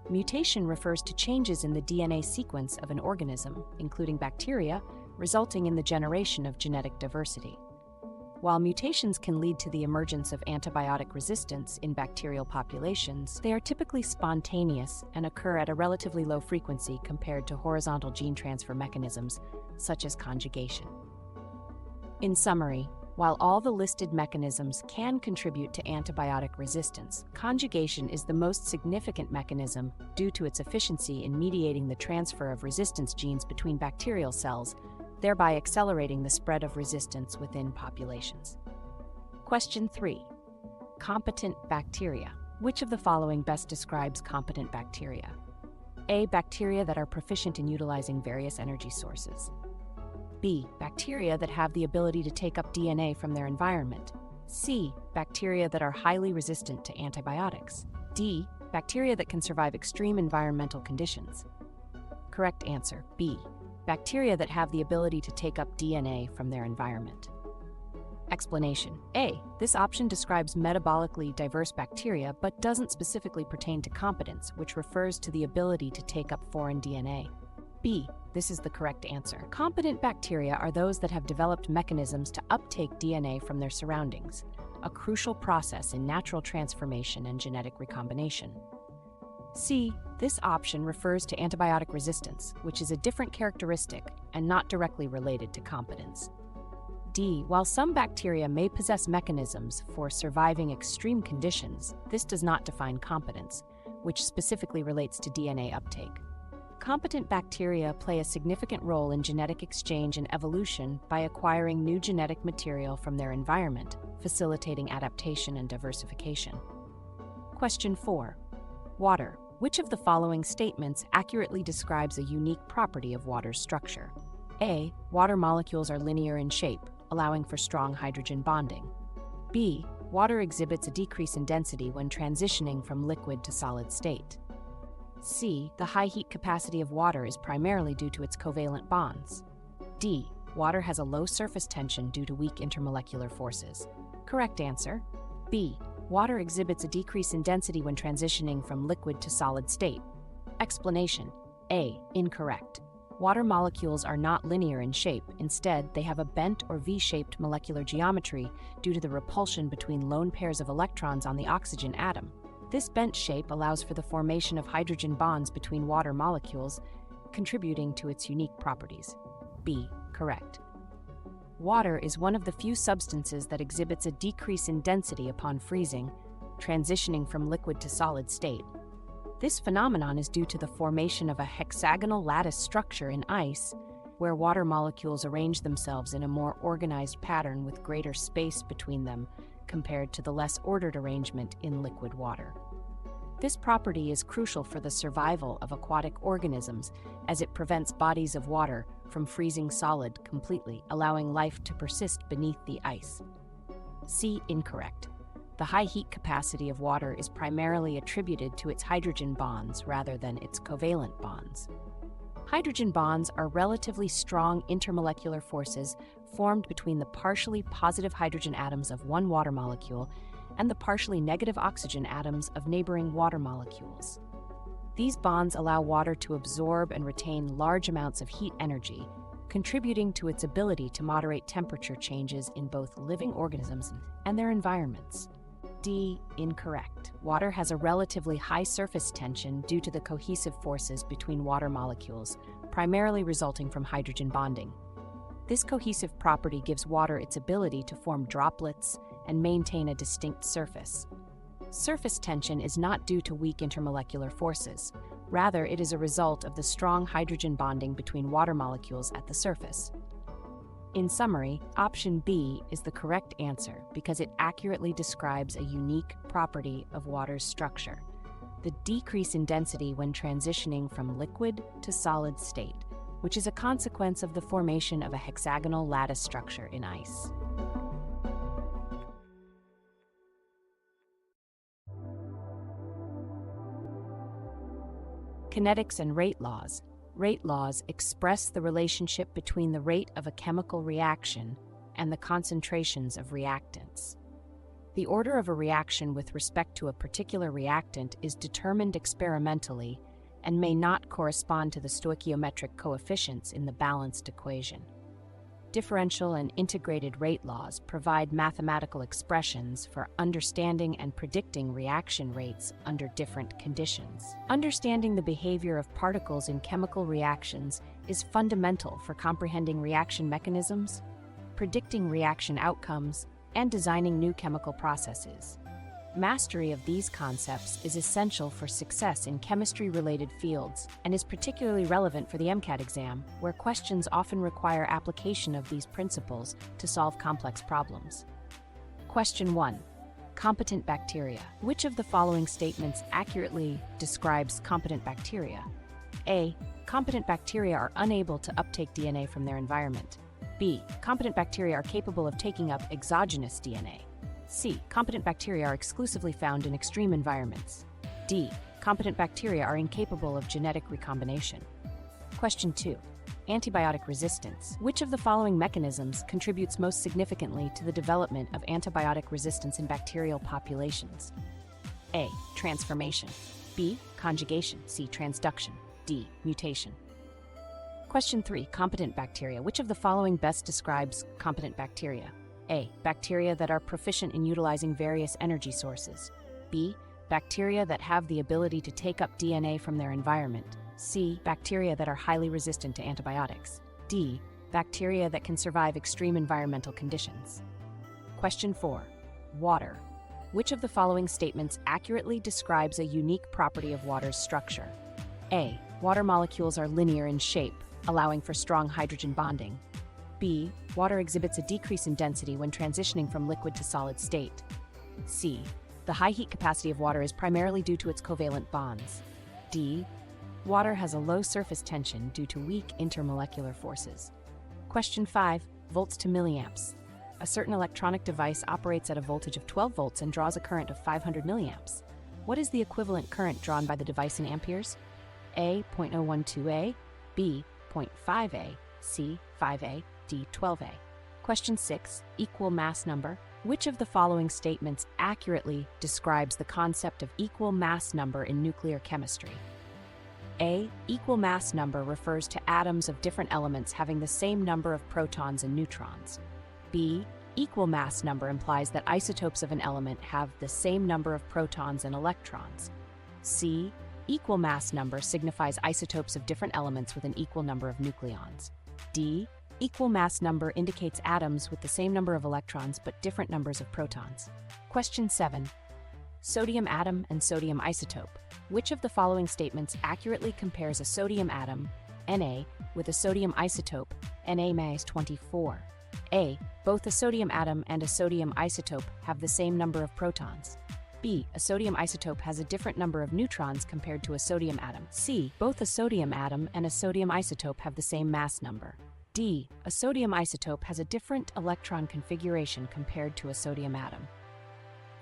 Mutation refers to changes in the DNA sequence of an organism, including bacteria, resulting in the generation of genetic diversity. While mutations can lead to the emergence of antibiotic resistance in bacterial populations, they are typically spontaneous and occur at a relatively low frequency compared to horizontal gene transfer mechanisms, such as conjugation. In summary, while all the listed mechanisms can contribute to antibiotic resistance, conjugation is the most significant mechanism due to its efficiency in mediating the transfer of resistance genes between bacterial cells, thereby accelerating the spread of resistance within populations. Question 3. Competent bacteria. Which of the following best describes competent bacteria? A. Bacteria that are proficient in utilizing various energy sources. B. Bacteria that have the ability to take up DNA from their environment. C. Bacteria that are highly resistant to antibiotics. D. Bacteria that can survive extreme environmental conditions. Correct answer, B. Bacteria that have the ability to take up DNA from their environment. Explanation. A. This option describes metabolically diverse bacteria but doesn't specifically pertain to competence, which refers to the ability to take up foreign DNA. B. This is the correct answer. Competent bacteria are those that have developed mechanisms to uptake DNA from their surroundings, a crucial process in natural transformation and genetic recombination. C. This option refers to antibiotic resistance, which is a different characteristic and not directly related to competence. D. While some bacteria may possess mechanisms for surviving extreme conditions, this does not define competence, which specifically relates to DNA uptake. Competent bacteria play a significant role in genetic exchange and evolution by acquiring new genetic material from their environment, facilitating adaptation and diversification. Question 4. Water. Which of the following statements accurately describes a unique property of water's structure? A. Water molecules are linear in shape, allowing for strong hydrogen bonding. B. Water exhibits a decrease in density when transitioning from liquid to solid state. C. The high heat capacity of water is primarily due to its covalent bonds. D. Water has a low surface tension due to weak intermolecular forces. Correct answer. B. Water exhibits a decrease in density when transitioning from liquid to solid state. Explanation. A. Incorrect. Water molecules are not linear in shape. Instead, they have a bent or V-shaped molecular geometry due to the repulsion between lone pairs of electrons on the oxygen atom. This bent shape allows for the formation of hydrogen bonds between water molecules, contributing to its unique properties. B. Correct. Water is one of the few substances that exhibits a decrease in density upon freezing, transitioning from liquid to solid state. This phenomenon is due to the formation of a hexagonal lattice structure in ice, where water molecules arrange themselves in a more organized pattern with greater space between them compared to the less ordered arrangement in liquid water. This property is crucial for the survival of aquatic organisms, as it prevents bodies of water from freezing solid completely, allowing life to persist beneath the ice. C. Incorrect. The high heat capacity of water is primarily attributed to its hydrogen bonds rather than its covalent bonds. Hydrogen bonds are relatively strong intermolecular forces formed between the partially positive hydrogen atoms of one water molecule and the partially negative oxygen atoms of neighboring water molecules. These bonds allow water to absorb and retain large amounts of heat energy, contributing to its ability to moderate temperature changes in both living organisms and their environments. D. Incorrect. Water has a relatively high surface tension due to the cohesive forces between water molecules, primarily resulting from hydrogen bonding. This cohesive property gives water its ability to form droplets and maintain a distinct surface. Surface tension is not due to weak intermolecular forces. Rather, it is a result of the strong hydrogen bonding between water molecules at the surface. In summary, option B is the correct answer because it accurately describes a unique property of water's structure: the decrease in density when transitioning from liquid to solid state, which is a consequence of the formation of a hexagonal lattice structure in ice. Kinetics and rate laws. Rate laws express the relationship between the rate of a chemical reaction and the concentrations of reactants. The order of a reaction with respect to a particular reactant is determined experimentally and may not correspond to the stoichiometric coefficients in the balanced equation. Differential and integrated rate laws provide mathematical expressions for understanding and predicting reaction rates under different conditions. Understanding the behavior of particles in chemical reactions is fundamental for comprehending reaction mechanisms, predicting reaction outcomes, and designing new chemical processes. Mastery of these concepts is essential for success in chemistry-related fields and is particularly relevant for the MCAT exam, where questions often require application of these principles to solve complex problems. Question 1. Competent bacteria. Which of the following statements accurately describes competent bacteria? A. Competent bacteria are unable to uptake DNA from their environment. B. Competent bacteria are capable of taking up exogenous DNA. C. Competent bacteria are exclusively found in extreme environments. D. Competent bacteria are incapable of genetic recombination. Question 2. Antibiotic resistance. Which of the following mechanisms contributes most significantly to the development of antibiotic resistance in bacterial populations? A. Transformation. B. Conjugation. C. Transduction. D. Mutation. Question 3. Competent bacteria. Which of the following best describes competent bacteria? A. Bacteria that are proficient in utilizing various energy sources. B. Bacteria that have the ability to take up DNA from their environment. C. Bacteria that are highly resistant to antibiotics. D. Bacteria that can survive extreme environmental conditions. Question 4. Water. Which of the following statements accurately describes a unique property of water's structure? A. Water molecules are linear in shape, allowing for strong hydrogen bonding. B. Water exhibits a decrease in density when transitioning from liquid to solid state. C. The high heat capacity of water is primarily due to its covalent bonds. D. Water has a low surface tension due to weak intermolecular forces. Question 5. Volts to milliamps. A certain electronic device operates at a voltage of 12 volts and draws a current of 500 milliamps. What is the equivalent current drawn by the device in amperes? A. 0.012A, B. 0.5A, C. 5A, D. 12A. Question 6. Equal mass number. Which of the following statements accurately describes the concept of equal mass number in nuclear chemistry? A. Equal mass number refers to atoms of different elements having the same number of protons and neutrons. B. Equal mass number implies that isotopes of an element have the same number of protons and electrons. C. Equal mass number signifies isotopes of different elements with an equal number of nucleons. D. Equal mass number indicates atoms with the same number of electrons but different numbers of protons. Question 7. Sodium atom and sodium isotope. Which of the following statements accurately compares a sodium atom, Na, with a sodium isotope, Na-24? A. Both a sodium atom and a sodium isotope have the same number of protons. B. A sodium isotope has a different number of neutrons compared to a sodium atom. C. Both a sodium atom and a sodium isotope have the same mass number. D. A sodium isotope has a different electron configuration compared to a sodium atom.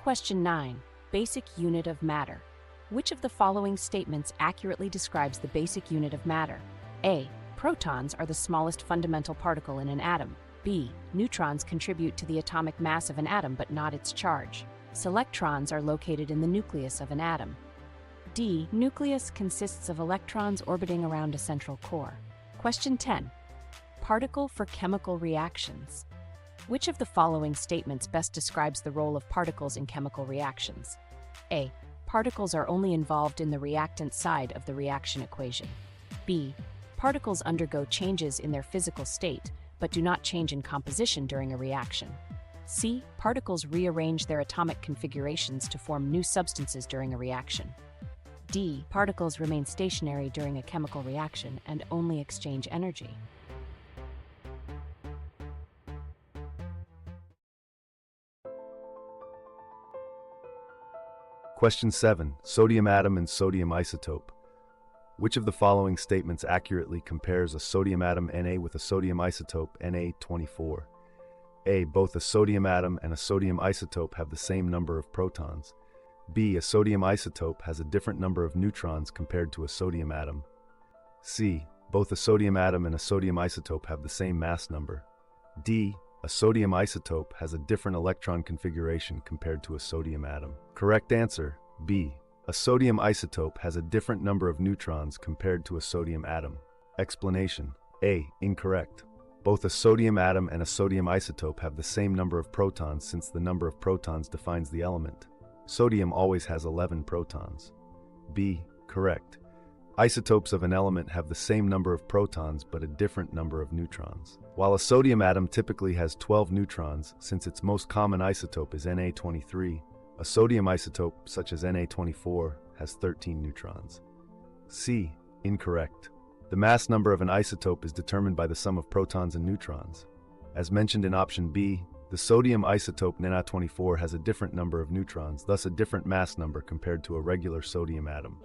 Question 9. Basic unit of matter. Which of the following statements accurately describes the basic unit of matter? A. Protons are the smallest fundamental particle in an atom. B. Neutrons contribute to the atomic mass of an atom but not its charge. Selectrons are located in the nucleus of an atom. D. Nucleus consists of electrons orbiting around a central core. Question 10. Particle for chemical reactions. Which of the following statements best describes the role of particles in chemical reactions? A. Particles are only involved in the reactant side of the reaction equation. B. Particles undergo changes in their physical state, but do not change in composition during a reaction. C. Particles rearrange their atomic configurations to form new substances during a reaction. D. Particles remain stationary during a chemical reaction and only exchange energy. Question 7. Sodium atom and sodium isotope. Which of the following statements accurately compares a sodium atom Na with a sodium isotope Na24? A. Both a sodium atom and a sodium isotope have the same number of protons. B. A sodium isotope has a different number of neutrons compared to a sodium atom. C. Both a sodium atom and a sodium isotope have the same mass number. D. A sodium isotope has a different electron configuration compared to a sodium atom. Correct answer, B. A sodium isotope has a different number of neutrons compared to a sodium atom. Explanation. A. Incorrect. Both a sodium atom and a sodium isotope have the same number of protons since the number of protons defines the element. Sodium always has 11 protons. B. Correct. Isotopes of an element have the same number of protons but a different number of neutrons. While a sodium atom typically has 12 neutrons, since its most common isotope is Na23, a sodium isotope such as Na24 has 13 neutrons. C. Incorrect. The mass number of an isotope is determined by the sum of protons and neutrons. As mentioned in option B, the sodium isotope Na24 has a different number of neutrons, thus a different mass number compared to a regular sodium atom.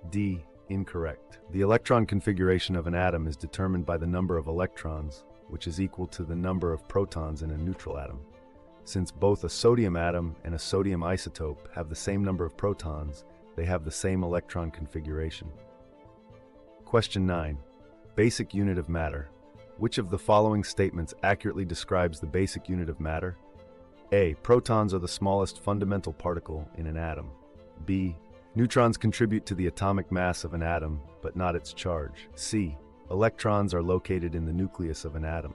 D. Incorrect. The electron configuration of an atom is determined by the number of electrons, which is equal to the number of protons in a neutral atom. Since both a sodium atom and a sodium isotope have the same number of protons, they have the same electron configuration. Question 9. Basic unit of matter. Which of the following statements accurately describes the basic unit of matter? A. Protons are the smallest fundamental particle in an atom. B. Neutrons contribute to the atomic mass of an atom, but not its charge. C. Electrons are located in the nucleus of an atom.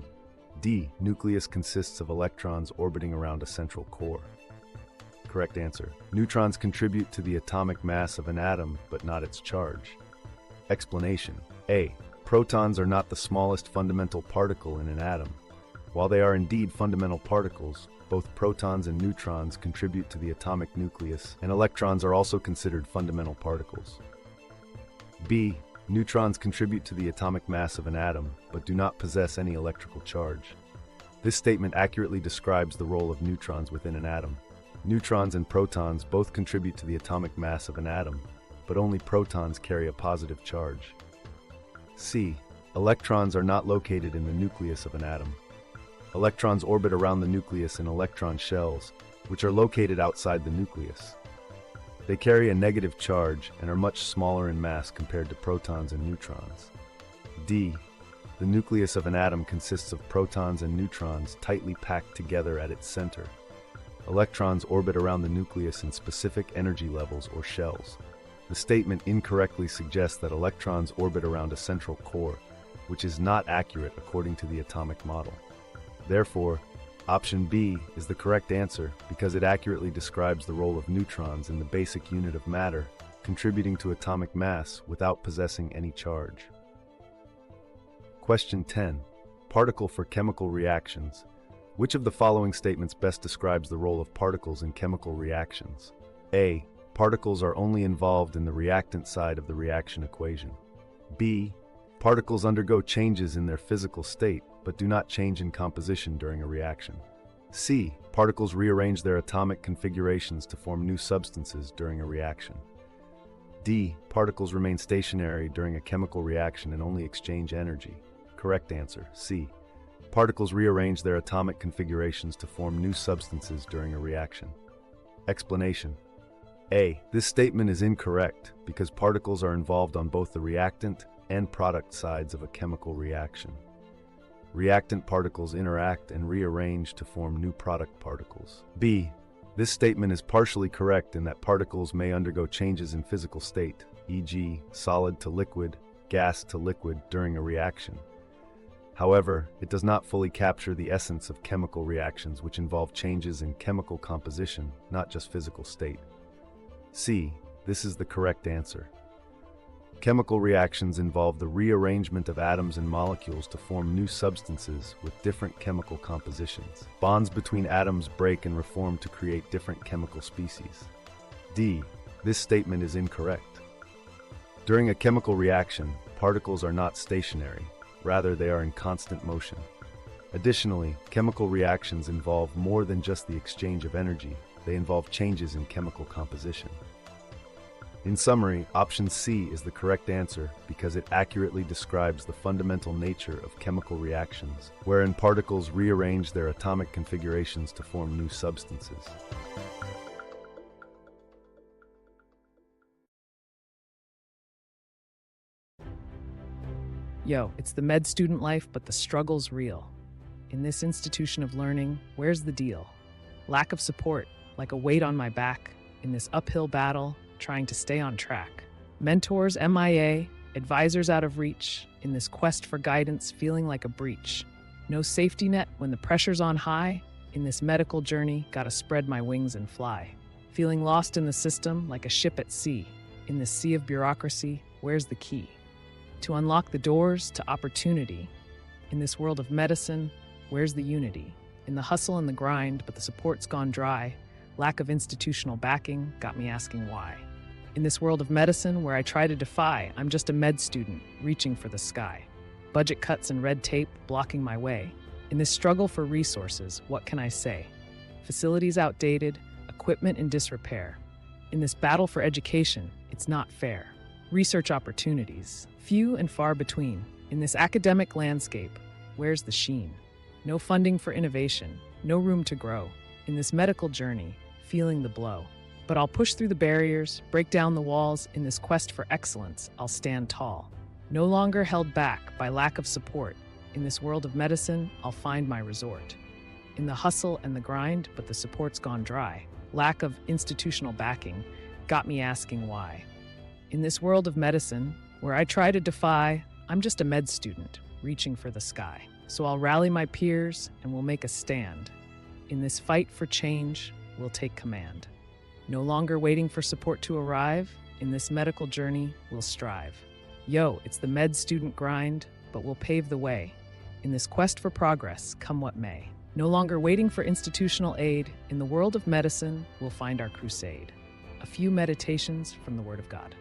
D. Nucleus consists of electrons orbiting around a central core. Correct answer. Neutrons contribute to the atomic mass of an atom, but not its charge. Explanation. A. Protons are not the smallest fundamental particle in an atom. While they are indeed fundamental particles, both protons and neutrons contribute to the atomic nucleus, and electrons are also considered fundamental particles. B. Neutrons contribute to the atomic mass of an atom, but do not possess any electrical charge. This statement accurately describes the role of neutrons within an atom. Neutrons and protons both contribute to the atomic mass of an atom, but only protons carry a positive charge. C. Electrons are not located in the nucleus of an atom. Electrons orbit around the nucleus in electron shells, which are located outside the nucleus. They carry a negative charge and are much smaller in mass compared to protons and neutrons. D. The nucleus of an atom consists of protons and neutrons tightly packed together at its center. Electrons orbit around the nucleus in specific energy levels or shells. The statement incorrectly suggests that electrons orbit around a central core, which is not accurate according to the atomic model. Therefore, option B is the correct answer because it accurately describes the role of neutrons in the basic unit of matter, contributing to atomic mass without possessing any charge. Question 10. Particle for chemical reactions. Which of the following statements best describes the role of particles in chemical reactions? A. Particles are only involved in the reactant side of the reaction equation. B. Particles undergo changes in their physical state, but do not change in composition during a reaction. C. Particles rearrange their atomic configurations to form new substances during a reaction. D. Particles remain stationary during a chemical reaction and only exchange energy. Correct answer, C. Particles rearrange their atomic configurations to form new substances during a reaction. Explanation. A. This statement is incorrect because particles are involved on both the reactant and product sides of a chemical reaction. Reactant particles interact and rearrange to form new product particles. B. This statement is partially correct in that particles may undergo changes in physical state, e.g., solid to liquid, gas to liquid during a reaction. However, it does not fully capture the essence of chemical reactions, which involve changes in chemical composition, not just physical state. C. This is the correct answer. Chemical reactions involve the rearrangement of atoms and molecules to form new substances with different chemical compositions. Bonds between atoms break and reform to create different chemical species. D. This statement is incorrect. During a chemical reaction, particles are not stationary. Rather, they are in constant motion. Additionally, chemical reactions involve more than just the exchange of energy. They involve changes in chemical composition. In summary, option C is the correct answer because it accurately describes the fundamental nature of chemical reactions, wherein particles rearrange their atomic configurations to form new substances. Yo, it's the med student life, but the struggle's real. In this institution of learning, where's the deal? Lack of support, like a weight on my back, in this uphill battle, trying to stay on track. Mentors MIA, advisors out of reach, in this quest for guidance feeling like a breach. No safety net when the pressure's on high, in this medical journey, gotta spread my wings and fly. Feeling lost in the system like a ship at sea. In this sea of bureaucracy, where's the key? To unlock the doors to opportunity. In this world of medicine, where's the unity? In the hustle and the grind, but the support's gone dry. Lack of institutional backing got me asking why. In this world of medicine where I try to defy, I'm just a med student reaching for the sky. Budget cuts and red tape blocking my way. In this struggle for resources, what can I say? Facilities outdated, equipment in disrepair. In this battle for education, it's not fair. Research opportunities, few and far between. In this academic landscape, where's the sheen? No funding for innovation, no room to grow. In this medical journey, feeling the blow. But I'll push through the barriers, break down the walls. In this quest for excellence, I'll stand tall. No longer held back by lack of support, in this world of medicine, I'll find my resort. In the hustle and the grind, but the support's gone dry. Lack of institutional backing got me asking why. In this world of medicine, where I try to defy, I'm just a med student reaching for the sky. So I'll rally my peers and we'll make a stand. In this fight for change, we'll take command. No longer waiting for support to arrive, in this medical journey, we'll strive. Yo, it's the med student grind, but we'll pave the way. In this quest for progress, come what may. No longer waiting for institutional aid, in the world of medicine, we'll find our crusade. A few meditations from the Word of God.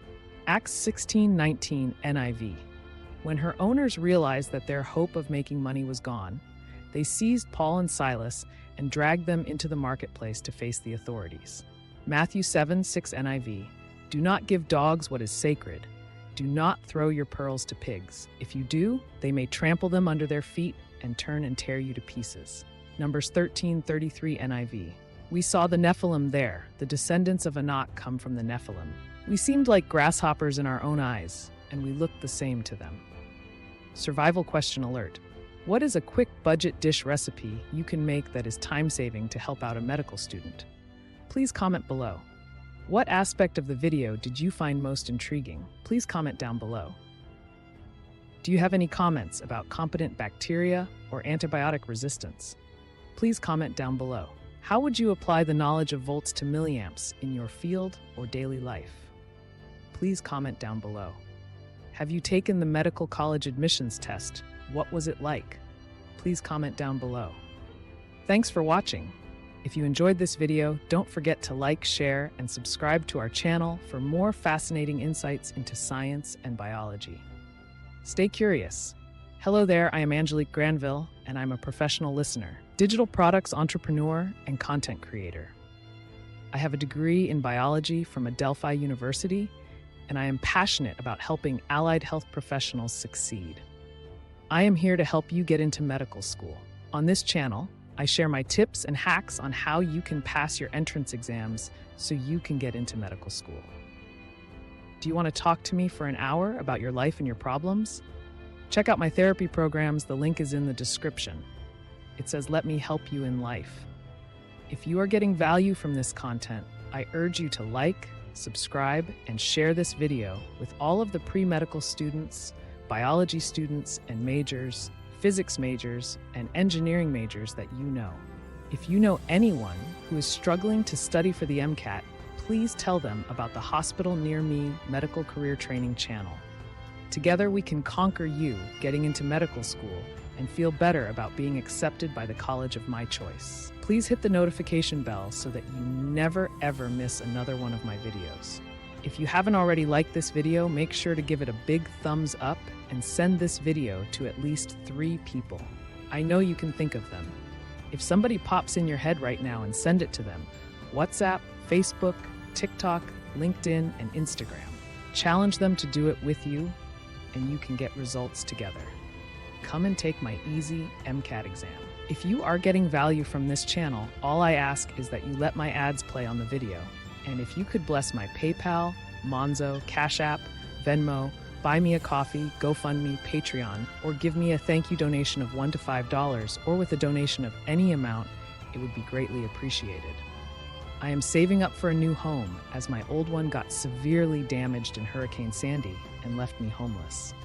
Acts 16:19 NIV. When her owners realized that their hope of making money was gone, they seized Paul and Silas and dragged them into the marketplace to face the authorities. Matthew 7:6 NIV. Do not give dogs what is sacred. Do not throw your pearls to pigs. If you do, they may trample them under their feet and turn and tear you to pieces. Numbers 13:33 NIV. We saw the Nephilim there, the descendants of Anak come from the Nephilim. We seemed like grasshoppers in our own eyes, and we looked the same to them. Survival question alert. What is a quick budget dish recipe you can make that is time-saving to help out a medical student? Please comment below. What aspect of the video did you find most intriguing? Please comment down below. Do you have any comments about competent bacteria or antibiotic resistance? Please comment down below. How would you apply the knowledge of volts to milliamps in your field or daily life? Please comment down below. Have you taken the medical college admissions test? What was it like? Please comment down below. Thanks for watching. If you enjoyed this video, don't forget to like, share, and subscribe to our channel for more fascinating insights into science and biology. Stay curious. Hello there, I am Angelique Granville, and I'm a professional listener, digital products entrepreneur, and content creator. I have a degree in biology from Adelphi University, and I am passionate about helping allied health professionals succeed. I am here to help you get into medical school. On this channel, I share my tips and hacks on how you can pass your entrance exams so you can get into medical school. Do you want to talk to me for an hour about your life and your problems? Check out my therapy programs, the link is in the description. It says, let me help you in life. If you are getting value from this content, I urge you to like, subscribe, and share this video with all of the pre-medical students, biology students and majors, physics majors, and engineering majors that you know. If you know anyone who is struggling to study for the MCAT, please tell them about the Hospital Near Me Medical Career Training channel. Together we can conquer you getting into medical school and feel better about being accepted by the college of my choice. Please hit the notification bell so that you never ever miss another one of my videos. If you haven't already liked this video, make sure to give it a big thumbs up and send this video to at least 3 people. I know you can think of them. If somebody pops in your head right now and send it to them, WhatsApp, Facebook, TikTok, LinkedIn, and Instagram. Challenge them to do it with you, and you can get results together. Come and take my easy MCAT exam. If you are getting value from this channel, all I ask is that you let my ads play on the video. And if you could bless my PayPal, Monzo, Cash App, Venmo, Buy Me a Coffee, GoFundMe, Patreon, or give me a thank you donation of $1 to $5, or with a donation of any amount, it would be greatly appreciated. I am saving up for a new home, as my old one got severely damaged in Hurricane Sandy and left me homeless.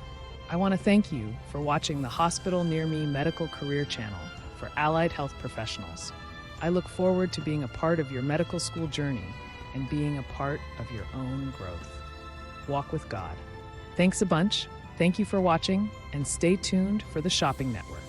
I want to thank you for watching the Hospital Near Me Medical Career Channel for allied health professionals. I look forward to being a part of your medical school journey and being a part of your own growth. Walk with God. Thanks a bunch, thank you for watching, and stay tuned for the Shopping Network.